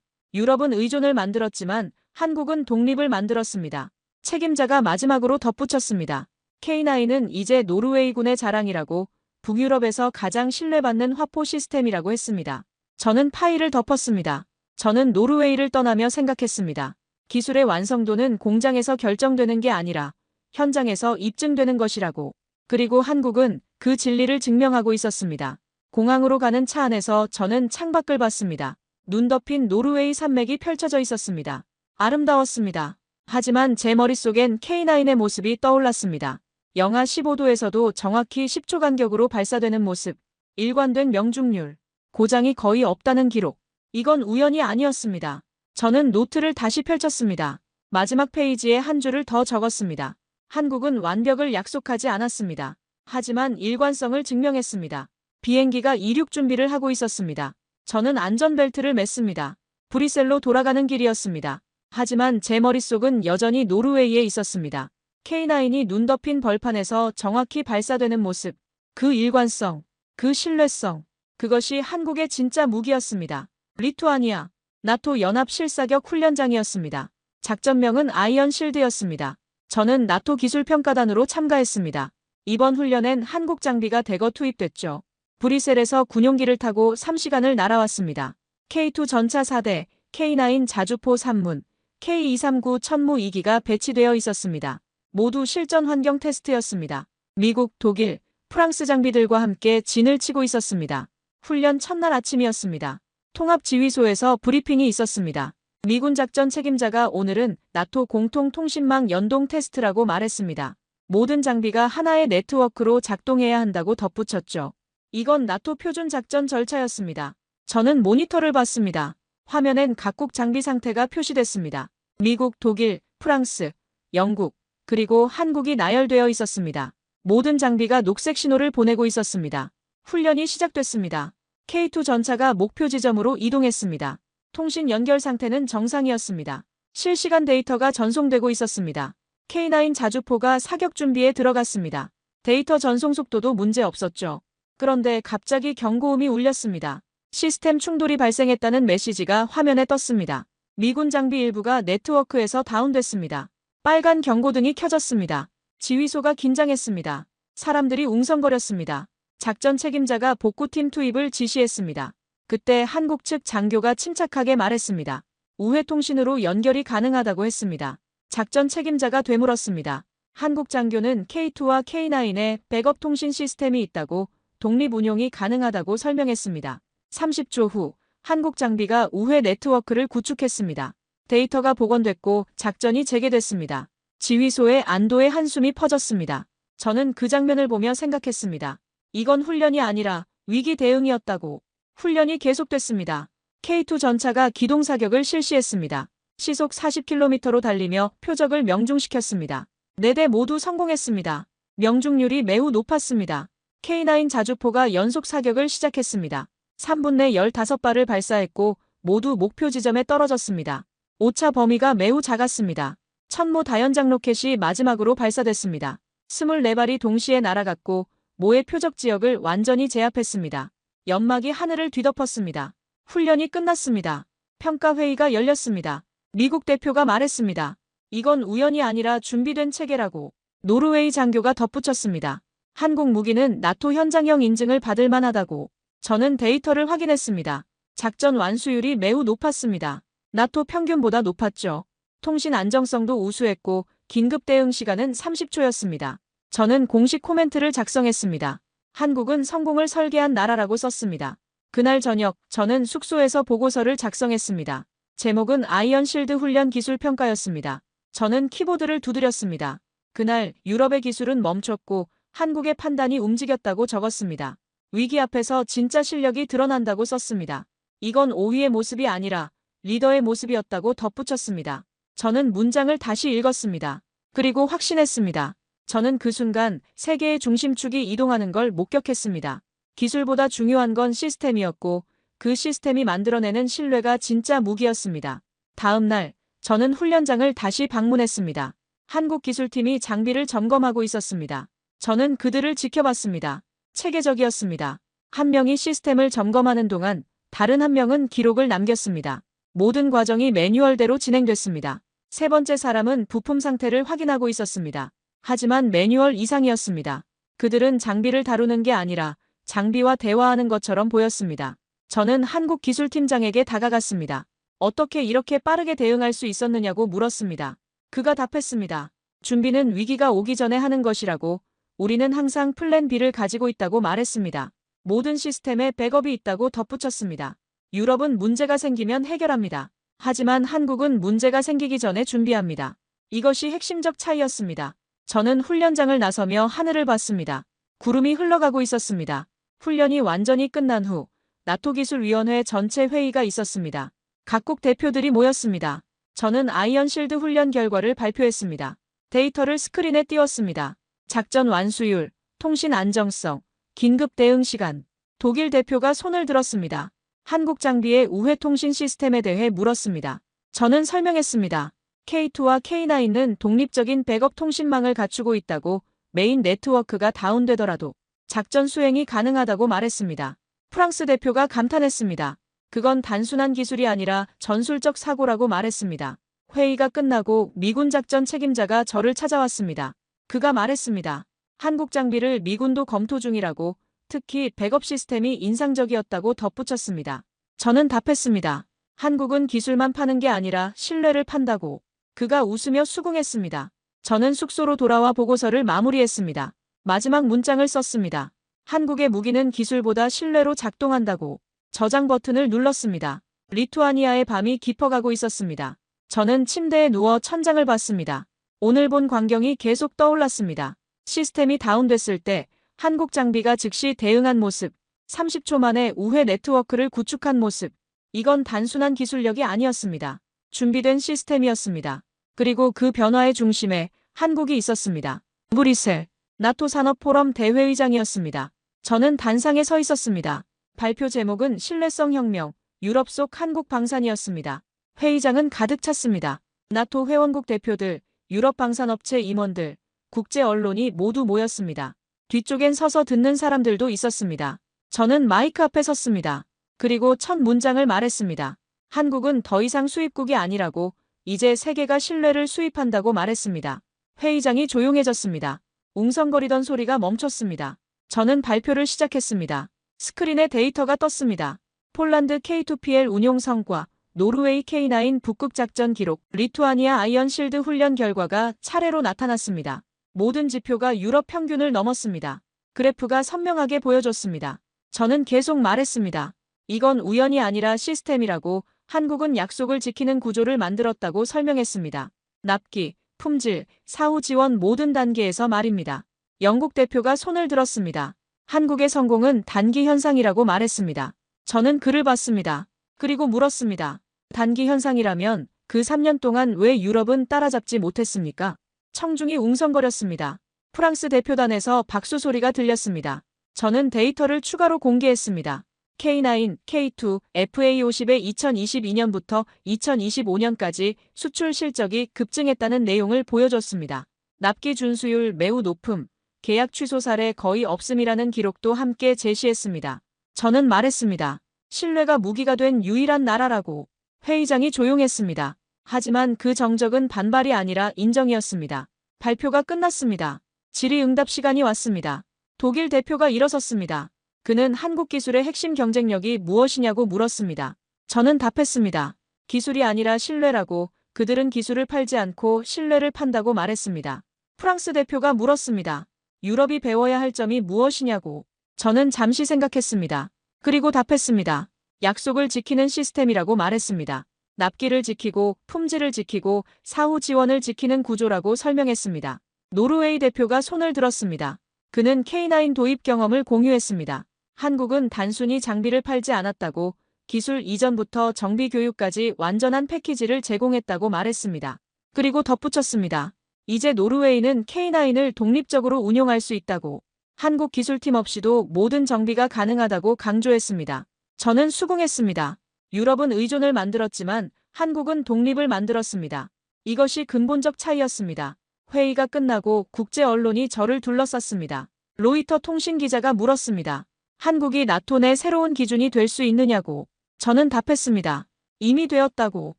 유럽은 의존을 만들었지만 한국은 독립을 만들었습니다. 책임자가 마지막으로 덧붙였습니다. K9은 이제 노르웨이군의 자랑이라고, 북유럽에서 가장 신뢰받는 화포 시스템이라고 했습니다. 저는 파일을 덮었습니다. 저는 노르웨이를 떠나며 생각했습니다. 기술의 완성도는 공장에서 결정되는 게 아니라 현장에서 입증되는 것이라고. 그리고 한국은 그 진리를 증명하고 있었습니다. 공항으로 가는 차 안에서 저는 창밖을 봤습니다. 눈 덮인 노르웨이 산맥이 펼쳐져 있었습니다. 아름다웠습니다. 하지만 제 머릿속엔 K9의 모습이 떠올랐습니다. 영하 15도에서도 정확히 10초 간격으로 발사되는 모습, 일관된 명중률, 고장이 거의 없다는 기록. 이건 우연이 아니었습니다. 저는 노트를 다시 펼쳤습니다. 마지막 페이지에 한 줄을 더 적었습니다. 한국은 완벽을 약속하지 않았습니다. 하지만 일관성을 증명했습니다. 비행기가 이륙 준비를 하고 있었습니다. 저는 안전벨트를 맸습니다. 브뤼셀로 돌아가는 길이었습니다. 하지만 제 머릿속은 여전히 노르웨이에 있었습니다. K9이 눈 덮인 벌판에서 정확히 발사되는 모습, 그 일관성, 그 신뢰성, 그것이 한국의 진짜 무기였습니다. 리투아니아, 나토 연합 실사격 훈련장이었습니다. 작전명은 아이언 실드였습니다. 저는 나토 기술평가단으로 참가했습니다. 이번 훈련엔 한국 장비가 대거 투입됐죠. 브뤼셀에서 군용기를 타고 3시간을 날아왔습니다. K2 전차 4대, K9 자주포 3문, K239 천무 2기가 배치되어 있었습니다. 모두 실전 환경 테스트였습니다. 미국, 독일, 프랑스 장비들과 함께 진을 치고 있었습니다. 훈련 첫날 아침이었습니다. 통합지휘소에서 브리핑이 있었습니다. 미군 작전 책임자가 오늘은 나토 공통통신망 연동 테스트라고 말했습니다. 모든 장비가 하나의 네트워크로 작동해야 한다고 덧붙였죠. 이건 나토 표준 작전 절차였습니다. 저는 모니터를 봤습니다. 화면엔 각국 장비 상태가 표시됐습니다. 미국, 독일, 프랑스, 영국, 그리고 한국이 나열되어 있었습니다. 모든 장비가 녹색 신호를 보내고 있었습니다. 훈련이 시작됐습니다. K2 전차가 목표 지점으로 이동했습니다. 통신 연결 상태는 정상이었습니다. 실시간 데이터가 전송되고 있었습니다. K9 자주포가 사격 준비에 들어갔습니다. 데이터 전송 속도도 문제 없었죠. 그런데 갑자기 경고음이 울렸습니다. 시스템 충돌이 발생했다는 메시지가 화면에 떴습니다. 미군 장비 일부가 네트워크에서 다운됐습니다. 빨간 경고등이 켜졌습니다. 지휘소가 긴장했습니다. 사람들이 웅성거렸습니다. 작전 책임자가 복구팀 투입을 지시했습니다. 그때 한국 측 장교가 침착하게 말했습니다. 우회 통신으로 연결이 가능하다고 했습니다. 작전 책임자가 되물었습니다. 한국 장교는 K2와 K9에 백업 통신 시스템이 있다고, 독립 운용이 가능하다고 설명했습니다. 30초 후 한국 장비가 우회 네트워크를 구축했습니다. 데이터가 복원됐고 작전이 재개됐습니다. 지휘소에 안도의 한숨이 퍼졌습니다. 저는 그 장면을 보며 생각했습니다. 이건 훈련이 아니라 위기 대응이었다고. 훈련이 계속됐습니다. K2 전차가 기동 사격을 실시했습니다. 시속 40km로 달리며 표적을 명중시켰습니다. 4대 모두 성공했습니다. 명중률이 매우 높았습니다. K9 자주포가 연속 사격을 시작했습니다. 3분 내 15발을 발사했고 모두 목표 지점에 떨어졌습니다. 오차 범위가 매우 작았습니다. 천무 다연장 로켓이 마지막으로 발사됐습니다. 24발이 동시에 날아갔고 모의 표적 지역을 완전히 제압했습니다. 연막이 하늘을 뒤덮었습니다. 훈련이 끝났습니다. 평가회의가 열렸습니다. 미국 대표가 말했습니다. 이건 우연이 아니라 준비된 체계라고. 노르웨이 장교가 덧붙였습니다. 한국 무기는 나토 현장형 인증을 받을 만하다고. 저는 데이터를 확인했습니다. 작전 완수율이 매우 높았습니다. 나토 평균보다 높았죠. 통신 안정성도 우수했고 긴급 대응 시간은 30초였습니다. 저는 공식 코멘트를 작성했습니다. 한국은 성공을 설계한 나라라고 썼습니다. 그날 저녁 저는 숙소에서 보고서를 작성했습니다. 제목은 아이언 실드 훈련 기술 평가였습니다. 저는 키보드를 두드렸습니다. 그날 유럽의 기술은 멈췄고 한국의 판단이 움직였다고 적었습니다. 위기 앞에서 진짜 실력이 드러난다고 썼습니다. 이건 오위의 모습이 아니라 리더의 모습이었다고 덧붙였습니다. 저는 문장을 다시 읽었습니다. 그리고 확신했습니다. 저는 그 순간 세계의 중심축이 이동하는 걸 목격했습니다. 기술보다 중요한 건 시스템이었고 그 시스템이 만들어내는 신뢰가 진짜 무기였습니다. 다음 날 저는 훈련장을 다시 방문했습니다. 한국 기술팀이 장비를 점검하고 있었습니다. 저는 그들을 지켜봤습니다. 체계적이었습니다. 한 명이 시스템을 점검하는 동안 다른 한 명은 기록을 남겼습니다. 모든 과정이 매뉴얼대로 진행됐습니다. 세 번째 사람은 부품 상태를 확인하고 있었습니다. 하지만 매뉴얼 이상이었습니다. 그들은 장비를 다루는 게 아니라 장비와 대화하는 것처럼 보였습니다. 저는 한국 기술팀장에게 다가갔습니다. 어떻게 이렇게 빠르게 대응할 수 있었느냐고 물었습니다. 그가 답했습니다. 준비는 위기가 오기 전에 하는 것이라고. 우리는 항상 플랜 B를 가지고 있다고 말했습니다. 모든 시스템에 백업이 있다고 덧붙였습니다. 유럽은 문제가 생기면 해결합니다. 하지만 한국은 문제가 생기기 전에 준비합니다. 이것이 핵심적 차이였습니다. 저는 훈련장을 나서며 하늘을 봤습니다. 구름이 흘러가고 있었습니다. 훈련이 완전히 끝난 후 나토 기술위원회 전체 회의가 있었습니다. 각국 대표들이 모였습니다. 저는 아이언 실드 훈련 결과를 발표했습니다. 데이터를 스크린에 띄웠습니다. 작전 완수율, 통신 안정성, 긴급 대응 시간. 독일 대표가 손을 들었습니다. 한국 장비의 우회 통신 시스템에 대해 물었습니다. 저는 설명했습니다. K2와 K9은 독립적인 백업 통신망을 갖추고 있다고. 메인 네트워크가 다운되더라도 작전 수행이 가능하다고 말했습니다. 프랑스 대표가 감탄했습니다. 그건 단순한 기술이 아니라 전술적 사고라고 말했습니다. 회의가 끝나고 미군 작전 책임자가 저를 찾아왔습니다. 그가 말했습니다. 한국 장비를 미군도 검토 중이라고. 특히 백업 시스템이 인상적이었다고 덧붙였습니다. 저는 답했습니다. 한국은 기술만 파는 게 아니라 신뢰를 판다고. 그가 웃으며 수긍했습니다. 저는 숙소로 돌아와 보고서를 마무리했습니다. 마지막 문장을 썼습니다. 한국의 무기는 기술보다 신뢰로 작동한다고. 저장 버튼을 눌렀습니다. 리투아니아의 밤이 깊어가고 있었습니다. 저는 침대에 누워 천장을 봤습니다. 오늘 본 광경이 계속 떠올랐습니다. 시스템이 다운됐을 때 한국 장비가 즉시 대응한 모습, 30초 만에 우회 네트워크를 구축한 모습. 이건 단순한 기술력이 아니었습니다. 준비된 시스템이었습니다. 그리고 그 변화의 중심에 한국이 있었습니다. 브뤼셀, 나토 산업포럼 대회의장이었습니다. 저는 단상에 서 있었습니다. 발표 제목은 신뢰성 혁명, 유럽 속 한국 방산이었습니다. 회의장은 가득 찼습니다. 나토 회원국 대표들, 유럽 방산업체 임원들, 국제 언론이 모두 모였습니다. 뒤쪽엔 서서 듣는 사람들도 있었습니다. 저는 마이크 앞에 섰습니다. 그리고 첫 문장을 말했습니다. 한국은 더 이상 수입국이 아니라고. 이제 세계가 신뢰를 수입한다고 말했습니다. 회의장이 조용해졌습니다. 웅성거리던 소리가 멈췄습니다. 저는 발표를 시작했습니다. 스크린에 데이터가 떴습니다. 폴란드 K2PL 운용 성과, 노르웨이 K9 북극 작전 기록, 리투아니아 아이언 실드 훈련 결과가 차례로 나타났습니다. 모든 지표가 유럽 평균을 넘었습니다. 그래프가 선명하게 보여줬습니다. 저는 계속 말했습니다. 이건 우연이 아니라 시스템이라고. 한국은 약속을 지키는 구조를 만들었다고 설명했습니다. 납기, 품질, 사후 지원 모든 단계에서 말입니다. 영국 대표가 손을 들었습니다. 한국의 성공은 단기 현상이라고 말했습니다. 저는 그를 봤습니다. 그리고 물었습니다. 단기 현상이라면 그 3년 동안 왜 유럽은 따라잡지 못했습니까? 청중이 웅성거렸습니다. 프랑스 대표단에서 박수 소리가 들렸습니다. 저는 데이터를 추가로 공개했습니다. K9, K2, FA50의 2022년부터 2025년까지 수출 실적이 급증했다는 내용을 보여줬습니다. 납기 준수율 매우 높음, 계약 취소 사례 거의 없음이라는 기록도 함께 제시했습니다. 저는 말했습니다. 신뢰가 무기가 된 유일한 나라라고. 회의장이 조용했습니다. 하지만 그 정적은 반발이 아니라 인정이었습니다. 발표가 끝났습니다. 질의응답 시간이 왔습니다. 독일 대표가 일어섰습니다. 그는 한국 기술의 핵심 경쟁력이 무엇이냐고 물었습니다. 저는 답했습니다. 기술이 아니라 신뢰라고. 그들은 기술을 팔지 않고 신뢰를 판다고 말했습니다. 프랑스 대표가 물었습니다. 유럽이 배워야 할 점이 무엇이냐고. 저는 잠시 생각했습니다. 그리고 답했습니다. 약속을 지키는 시스템이라고 말했습니다. 납기를 지키고 품질을 지키고 사후 지원을 지키는 구조라고 설명했습니다. 노르웨이 대표가 손을 들었습니다. 그는 K9 도입 경험을 공유했습니다. 한국은 단순히 장비를 팔지 않았다고. 기술 이전부터 정비 교육까지 완전한 패키지를 제공했다고 말했습니다. 그리고 덧붙였습니다. 이제 노르웨이는 K9을 독립적으로 운용할 수 있다고. 한국 기술팀 없이도 모든 정비가 가능하다고 강조했습니다. 저는 수긍했습니다. 유럽은 의존을 만들었지만 한국은 독립을 만들었습니다. 이것이 근본적 차이였습니다. 회의가 끝나고 국제 언론이 저를 둘러쌌습니다. 로이터 통신 기자가 물었습니다. 한국이 나토 내 새로운 기준이 될 수 있느냐고. 저는 답했습니다. 이미 되었다고.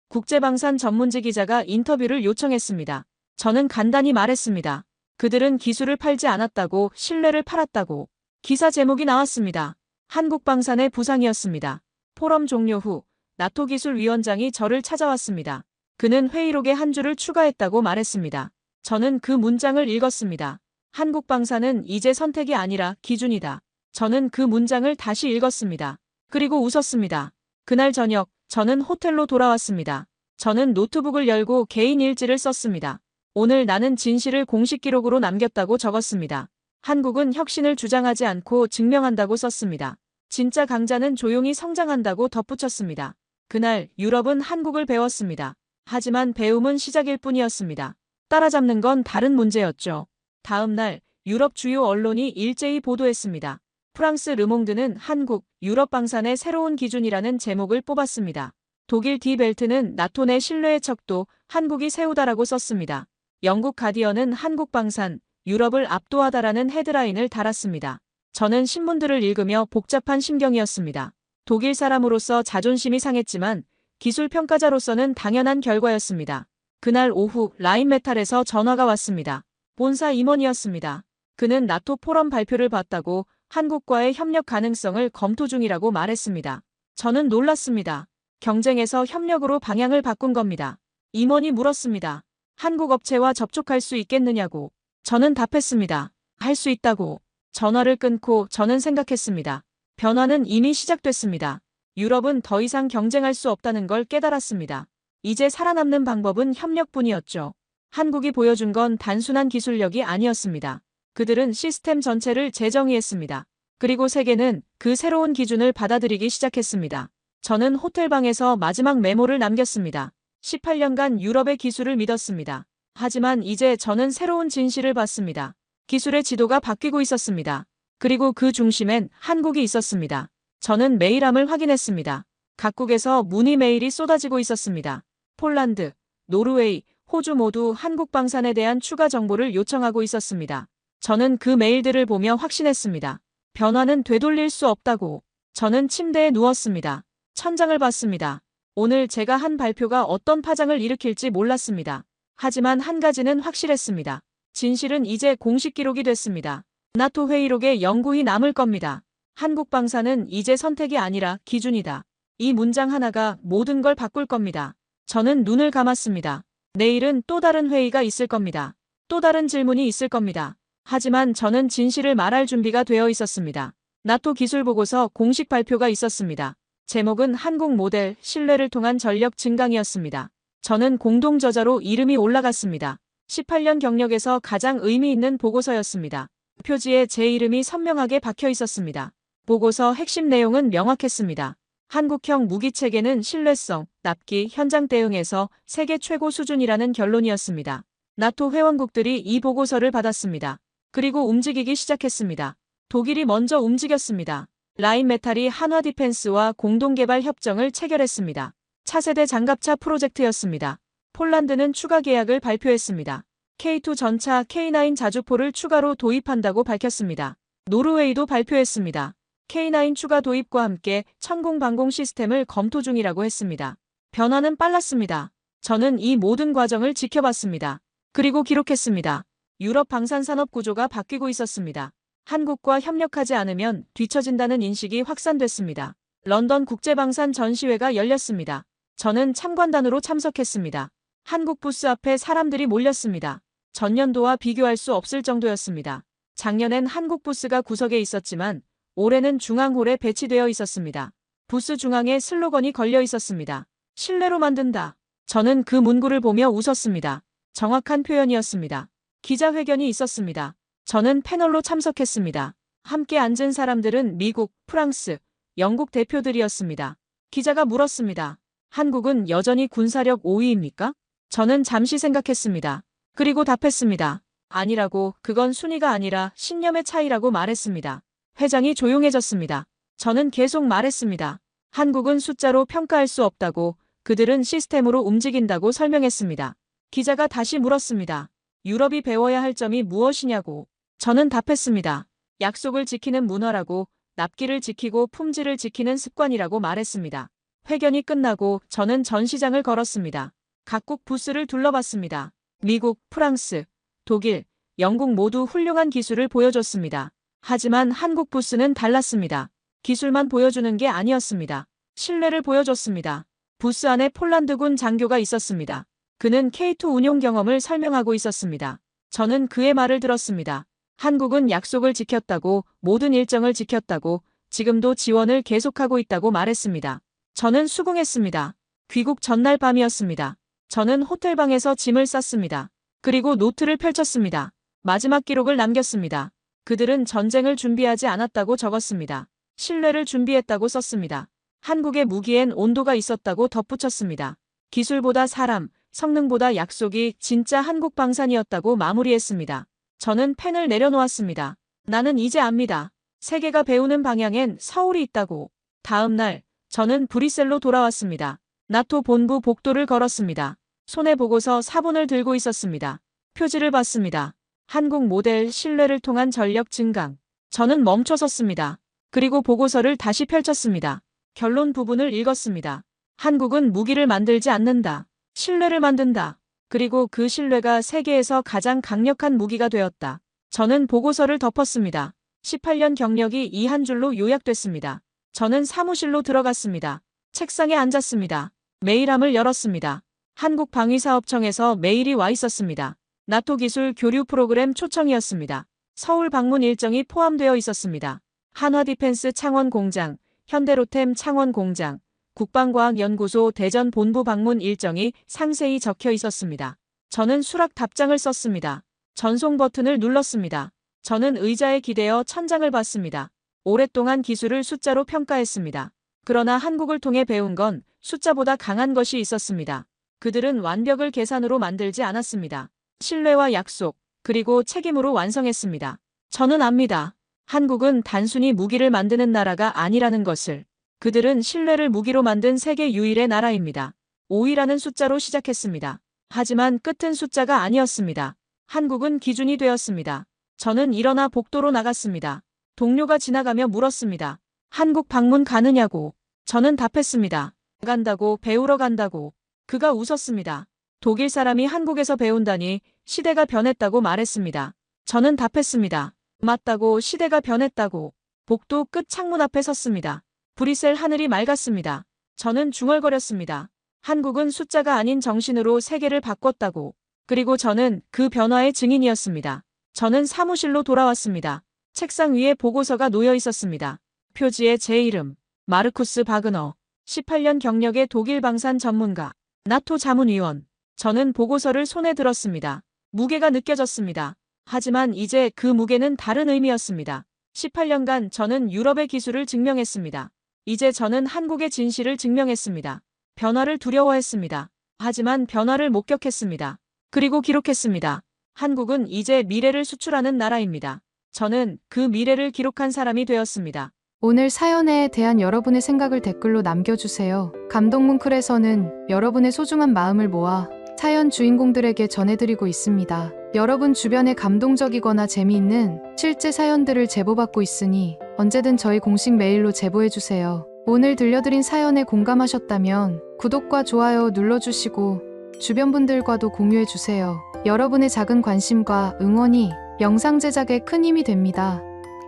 국제방산 전문지 기자가 인터뷰를 요청했습니다. 저는 간단히 말했습니다. 그들은 기술을 팔지 않았다고, 신뢰를 팔았다고. 기사 제목이 나왔습니다. 한국 방산의 부상이었습니다. 포럼 종료 후 나토 기술위원장이 저를 찾아왔습니다. 그는 회의록에 한 줄을 추가했다고 말했습니다. 저는 그 문장을 읽었습니다. 한국 방산은 이제 선택이 아니라 기준이다. 저는 그 문장을 다시 읽었습니다. 그리고 웃었습니다. 그날 저녁 저는 호텔로 돌아왔습니다. 저는 노트북을 열고 개인 일지를 썼습니다. 오늘 나는 진실을 공식 기록으로 남겼다고 적었습니다. 한국은 혁신을 주장하지 않고 증명한다고 썼습니다. 진짜 강자는 조용히 성장한다고 덧붙였습니다. 그날 유럽은 한국을 배웠습니다. 하지만 배움은 시작일 뿐이었습니다. 따라잡는 건 다른 문제였죠. 다음 날 유럽 주요 언론이 일제히 보도했습니다. 프랑스 르몽드는 한국, 유럽 방산의 새로운 기준이라는 제목을 뽑았습니다. 독일 디벨트는 나토 내 신뢰의 척도 한국이 세우다라고 썼습니다. 영국 가디언은 한국 방산, 유럽을 압도하다라는 헤드라인을 달았습니다. 저는 신문들을 읽으며 복잡한 심경이었습니다. 독일 사람으로서 자존심이 상했지만 기술 평가자로서는 당연한 결과였습니다. 그날 오후 라인메탈에서 전화가 왔습니다. 본사 임원이었습니다. 그는 나토 포럼 발표를 봤다고 한국과의 협력 가능성을 검토 중이라고 말했습니다. 저는 놀랐습니다. 경쟁에서 협력으로 방향을 바꾼 겁니다. 임원이 물었습니다. 한국 업체와 접촉할 수 있겠느냐고. 저는 답했습니다. 할 수 있다고. 전화를 끊고 저는 생각했습니다. 변화는 이미 시작됐습니다. 유럽은 더 이상 경쟁할 수 없다는 걸 깨달았습니다. 이제 살아남는 방법은 협력뿐이었죠. 한국이 보여준 건 단순한 기술력이 아니었습니다. 그들은 시스템 전체를 재정의했습니다. 그리고 세계는 그 새로운 기준을 받아들이기 시작했습니다. 저는 호텔방에서 마지막 메모를 남겼습니다. 18년간 유럽의 기술을 믿었습니다. 하지만 이제 저는 새로운 진실을 봤습니다. 기술의 지도가 바뀌고 있었습니다. 그리고 그 중심엔 한국이 있었습니다. 저는 메일함을 확인했습니다. 각국에서 문의 메일이 쏟아지고 있었습니다. 폴란드, 노르웨이, 호주 모두 한국 방산에 대한 추가 정보를 요청하고 있었습니다. 저는 그 메일들을 보며 확신했습니다. 변화는 되돌릴 수 없다고. 저는 침대에 누웠습니다. 천장을 봤습니다. 오늘 제가 한 발표가 어떤 파장을 일으킬지 몰랐습니다. 하지만 한 가지는 확실했습니다. 진실은 이제 공식 기록이 됐습니다. 나토 회의록에 영구히 남을 겁니다. 한국 방산은 이제 선택이 아니라 기준이다. 이 문장 하나가 모든 걸 바꿀 겁니다. 저는 눈을 감았습니다. 내일은 또 다른 회의가 있을 겁니다. 또 다른 질문이 있을 겁니다. 하지만 저는 진실을 말할 준비가 되어 있었습니다. 나토 기술 보고서 공식 발표가 있었습니다. 제목은 한국 모델 신뢰를 통한 전력 증강이었습니다. 저는 공동 저자로 이름이 올라갔습니다. 18년 경력에서 가장 의미 있는 보고서였습니다. 표지에 제 이름이 선명하게 박혀 있었습니다. 보고서 핵심 내용은 명확했습니다. 한국형 무기체계는 신뢰성, 납기, 현장 대응에서 세계 최고 수준이라는 결론이었습니다. 나토 회원국들이 이 보고서를 받았습니다. 그리고 움직이기 시작했습니다. 독일이 먼저 움직였습니다. 라인메탈이 한화 디펜스와 공동개발 협정을 체결했습니다. 차세대 장갑차 프로젝트였습니다. 폴란드는 추가 계약을 발표했습니다. K2 전차 K9 자주포를 추가로 도입한다고 밝혔습니다. 노르웨이도 발표했습니다. K9 추가 도입과 함께 천공 방공 시스템을 검토 중이라고 했습니다. 변화는 빨랐습니다. 저는 이 모든 과정을 지켜봤습니다. 그리고 기록했습니다. 유럽 방산산업 구조가 바뀌고 있었습니다. 한국과 협력하지 않으면 뒤처진다는 인식이 확산됐습니다. 런던 국제방산 전시회가 열렸습니다. 저는 참관단으로 참석했습니다. 한국 부스 앞에 사람들이 몰렸습니다. 전년도와 비교할 수 없을 정도였습니다. 작년엔 한국 부스가 구석에 있었지만 올해는 중앙홀에 배치되어 있었습니다. 부스 중앙에 슬로건이 걸려 있었습니다. 신뢰로 만든다. 저는 그 문구를 보며 웃었습니다. 정확한 표현이었습니다. 기자회견이 있었습니다. 저는 패널로 참석했습니다. 함께 앉은 사람들은 미국, 프랑스, 영국 대표들이었습니다. 기자가 물었습니다. 한국은 여전히 군사력 5위입니까? 저는 잠시 생각했습니다. 그리고 답했습니다. 아니라고, 그건 순위가 아니라 신념의 차이라고 말했습니다. 회장이 조용해졌습니다. 저는 계속 말했습니다. 한국은 숫자로 평가할 수 없다고, 그들은 시스템으로 움직인다고 설명했습니다. 기자가 다시 물었습니다. 유럽이 배워야 할 점이 무엇이냐고. 저는 답했습니다. 약속을 지키는 문화라고, 납기를 지키고 품질을 지키는 습관이라고 말했습니다. 회견이 끝나고 저는 전시장을 걸었습니다. 각국 부스를 둘러봤습니다. 미국, 프랑스, 독일, 영국 모두 훌륭한 기술을 보여줬습니다. 하지만 한국 부스는 달랐습니다. 기술만 보여주는 게 아니었습니다. 신뢰를 보여줬습니다. 부스 안에 폴란드군 장교가 있었습니다. 그는 K2 운용 경험을 설명하고 있었습니다. 저는 그의 말을 들었습니다. 한국은 약속을 지켰다고, 모든 일정을 지켰다고, 지금도 지원을 계속하고 있다고 말했습니다. 저는 수긍했습니다. 귀국 전날 밤이었습니다. 저는 호텔방에서 짐을 쌌습니다. 그리고 노트를 펼쳤습니다. 마지막 기록을 남겼습니다. 그들은 전쟁을 준비하지 않았다고 적었습니다. 신뢰를 준비했다고 썼습니다. 한국의 무기엔 온도가 있었다고 덧붙였습니다. 기술보다 사람, 성능보다 약속이 진짜 한국 방산이었다고 마무리했습니다. 저는 펜을 내려놓았습니다. 나는 이제 압니다. 세계가 배우는 방향엔 서울이 있다고. 다음 날, 저는 브뤼셀로 돌아왔습니다. 나토 본부 복도를 걸었습니다. 손에 보고서 사본을 들고 있었습니다. 표지를 봤습니다. 한국 모델 신뢰를 통한 전력 증강. 저는 멈춰섰습니다. 그리고 보고서를 다시 펼쳤습니다. 결론 부분을 읽었습니다. 한국은 무기를 만들지 않는다. 신뢰를 만든다. 그리고 그 신뢰가 세계에서 가장 강력한 무기가 되었다. 저는 보고서를 덮었습니다. 18년 경력이 이 한 줄로 요약됐습니다. 저는 사무실로 들어갔습니다. 책상에 앉았습니다. 메일함을 열었습니다. 한국방위사업청에서 메일이 와 있었습니다. 나토 기술 교류 프로그램 초청이었습니다. 서울 방문 일정이 포함되어 있었습니다. 한화디펜스 창원 공장, 현대로템 창원 공장, 국방과학연구소 대전 본부 방문 일정이 상세히 적혀 있었습니다. 저는 수락 답장을 썼습니다. 전송 버튼을 눌렀습니다. 저는 의자에 기대어 천장을 봤습니다. 오랫동안 기술을 숫자로 평가했습니다. 그러나 한국을 통해 배운 건 숫자보다 강한 것이 있었습니다. 그들은 완벽을 계산으로 만들지 않았습니다. 신뢰와 약속, 그리고 책임으로 완성했습니다. 저는 압니다. 한국은 단순히 무기를 만드는 나라가 아니라는 것을. 그들은 신뢰를 무기로 만든 세계 유일의 나라입니다. 5위라는 숫자로 시작했습니다. 하지만 끝은 숫자가 아니었습니다. 한국은 기준이 되었습니다. 저는 일어나 복도로 나갔습니다. 동료가 지나가며 물었습니다. 한국 방문 가느냐고. 저는 답했습니다. 간다고, 배우러 간다고. 그가 웃었습니다. 독일 사람이 한국에서 배운다니 시대가 변했다고 말했습니다. 저는 답했습니다. 맞다고, 시대가 변했다고. 복도 끝 창문 앞에 섰습니다. 브뤼셀 하늘이 맑았습니다. 저는 중얼거렸습니다. 한국은 숫자가 아닌 정신으로 세계를 바꿨다고. 그리고 저는 그 변화의 증인이었습니다. 저는 사무실로 돌아왔습니다. 책상 위에 보고서가 놓여 있었습니다. 표지에 제 이름, 마르쿠스 바그너, 18년 경력의 독일 방산 전문가, 나토 자문위원. 저는 보고서를 손에 들었습니다. 무게가 느껴졌습니다. 하지만 이제 그 무게는 다른 의미였습니다. 18년간 저는 유럽의 기술을 증명했습니다. 이제 저는 한국의 진실을 증명했습니다. 변화를 두려워했습니다. 하지만 변화를 목격했습니다. 그리고 기록했습니다. 한국은 이제 미래를 수출하는 나라입니다. 저는 그 미래를 기록한 사람이 되었습니다. 오늘 사연에 대한 여러분의 생각을 댓글로 남겨주세요. 감동문클에서는 여러분의 소중한 마음을 모아 사연 주인공들에게 전해드리고 있습니다. 여러분 주변에 감동적이거나 재미있는 실제 사연들을 제보받고 있으니 언제든 저희 공식 메일로 제보해주세요. 오늘 들려드린 사연에 공감하셨다면 구독과 좋아요 눌러주시고 주변 분들과도 공유해주세요. 여러분의 작은 관심과 응원이 영상 제작에 큰 힘이 됩니다.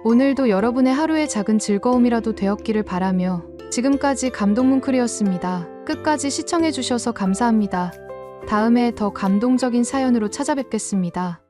오늘도 여러분의 하루의 작은 즐거움이라도 되었기를 바라며 지금까지 감동문클이었습니다. 끝까지 시청해주셔서 감사합니다. 다음에 더 감동적인 사연으로 찾아뵙겠습니다.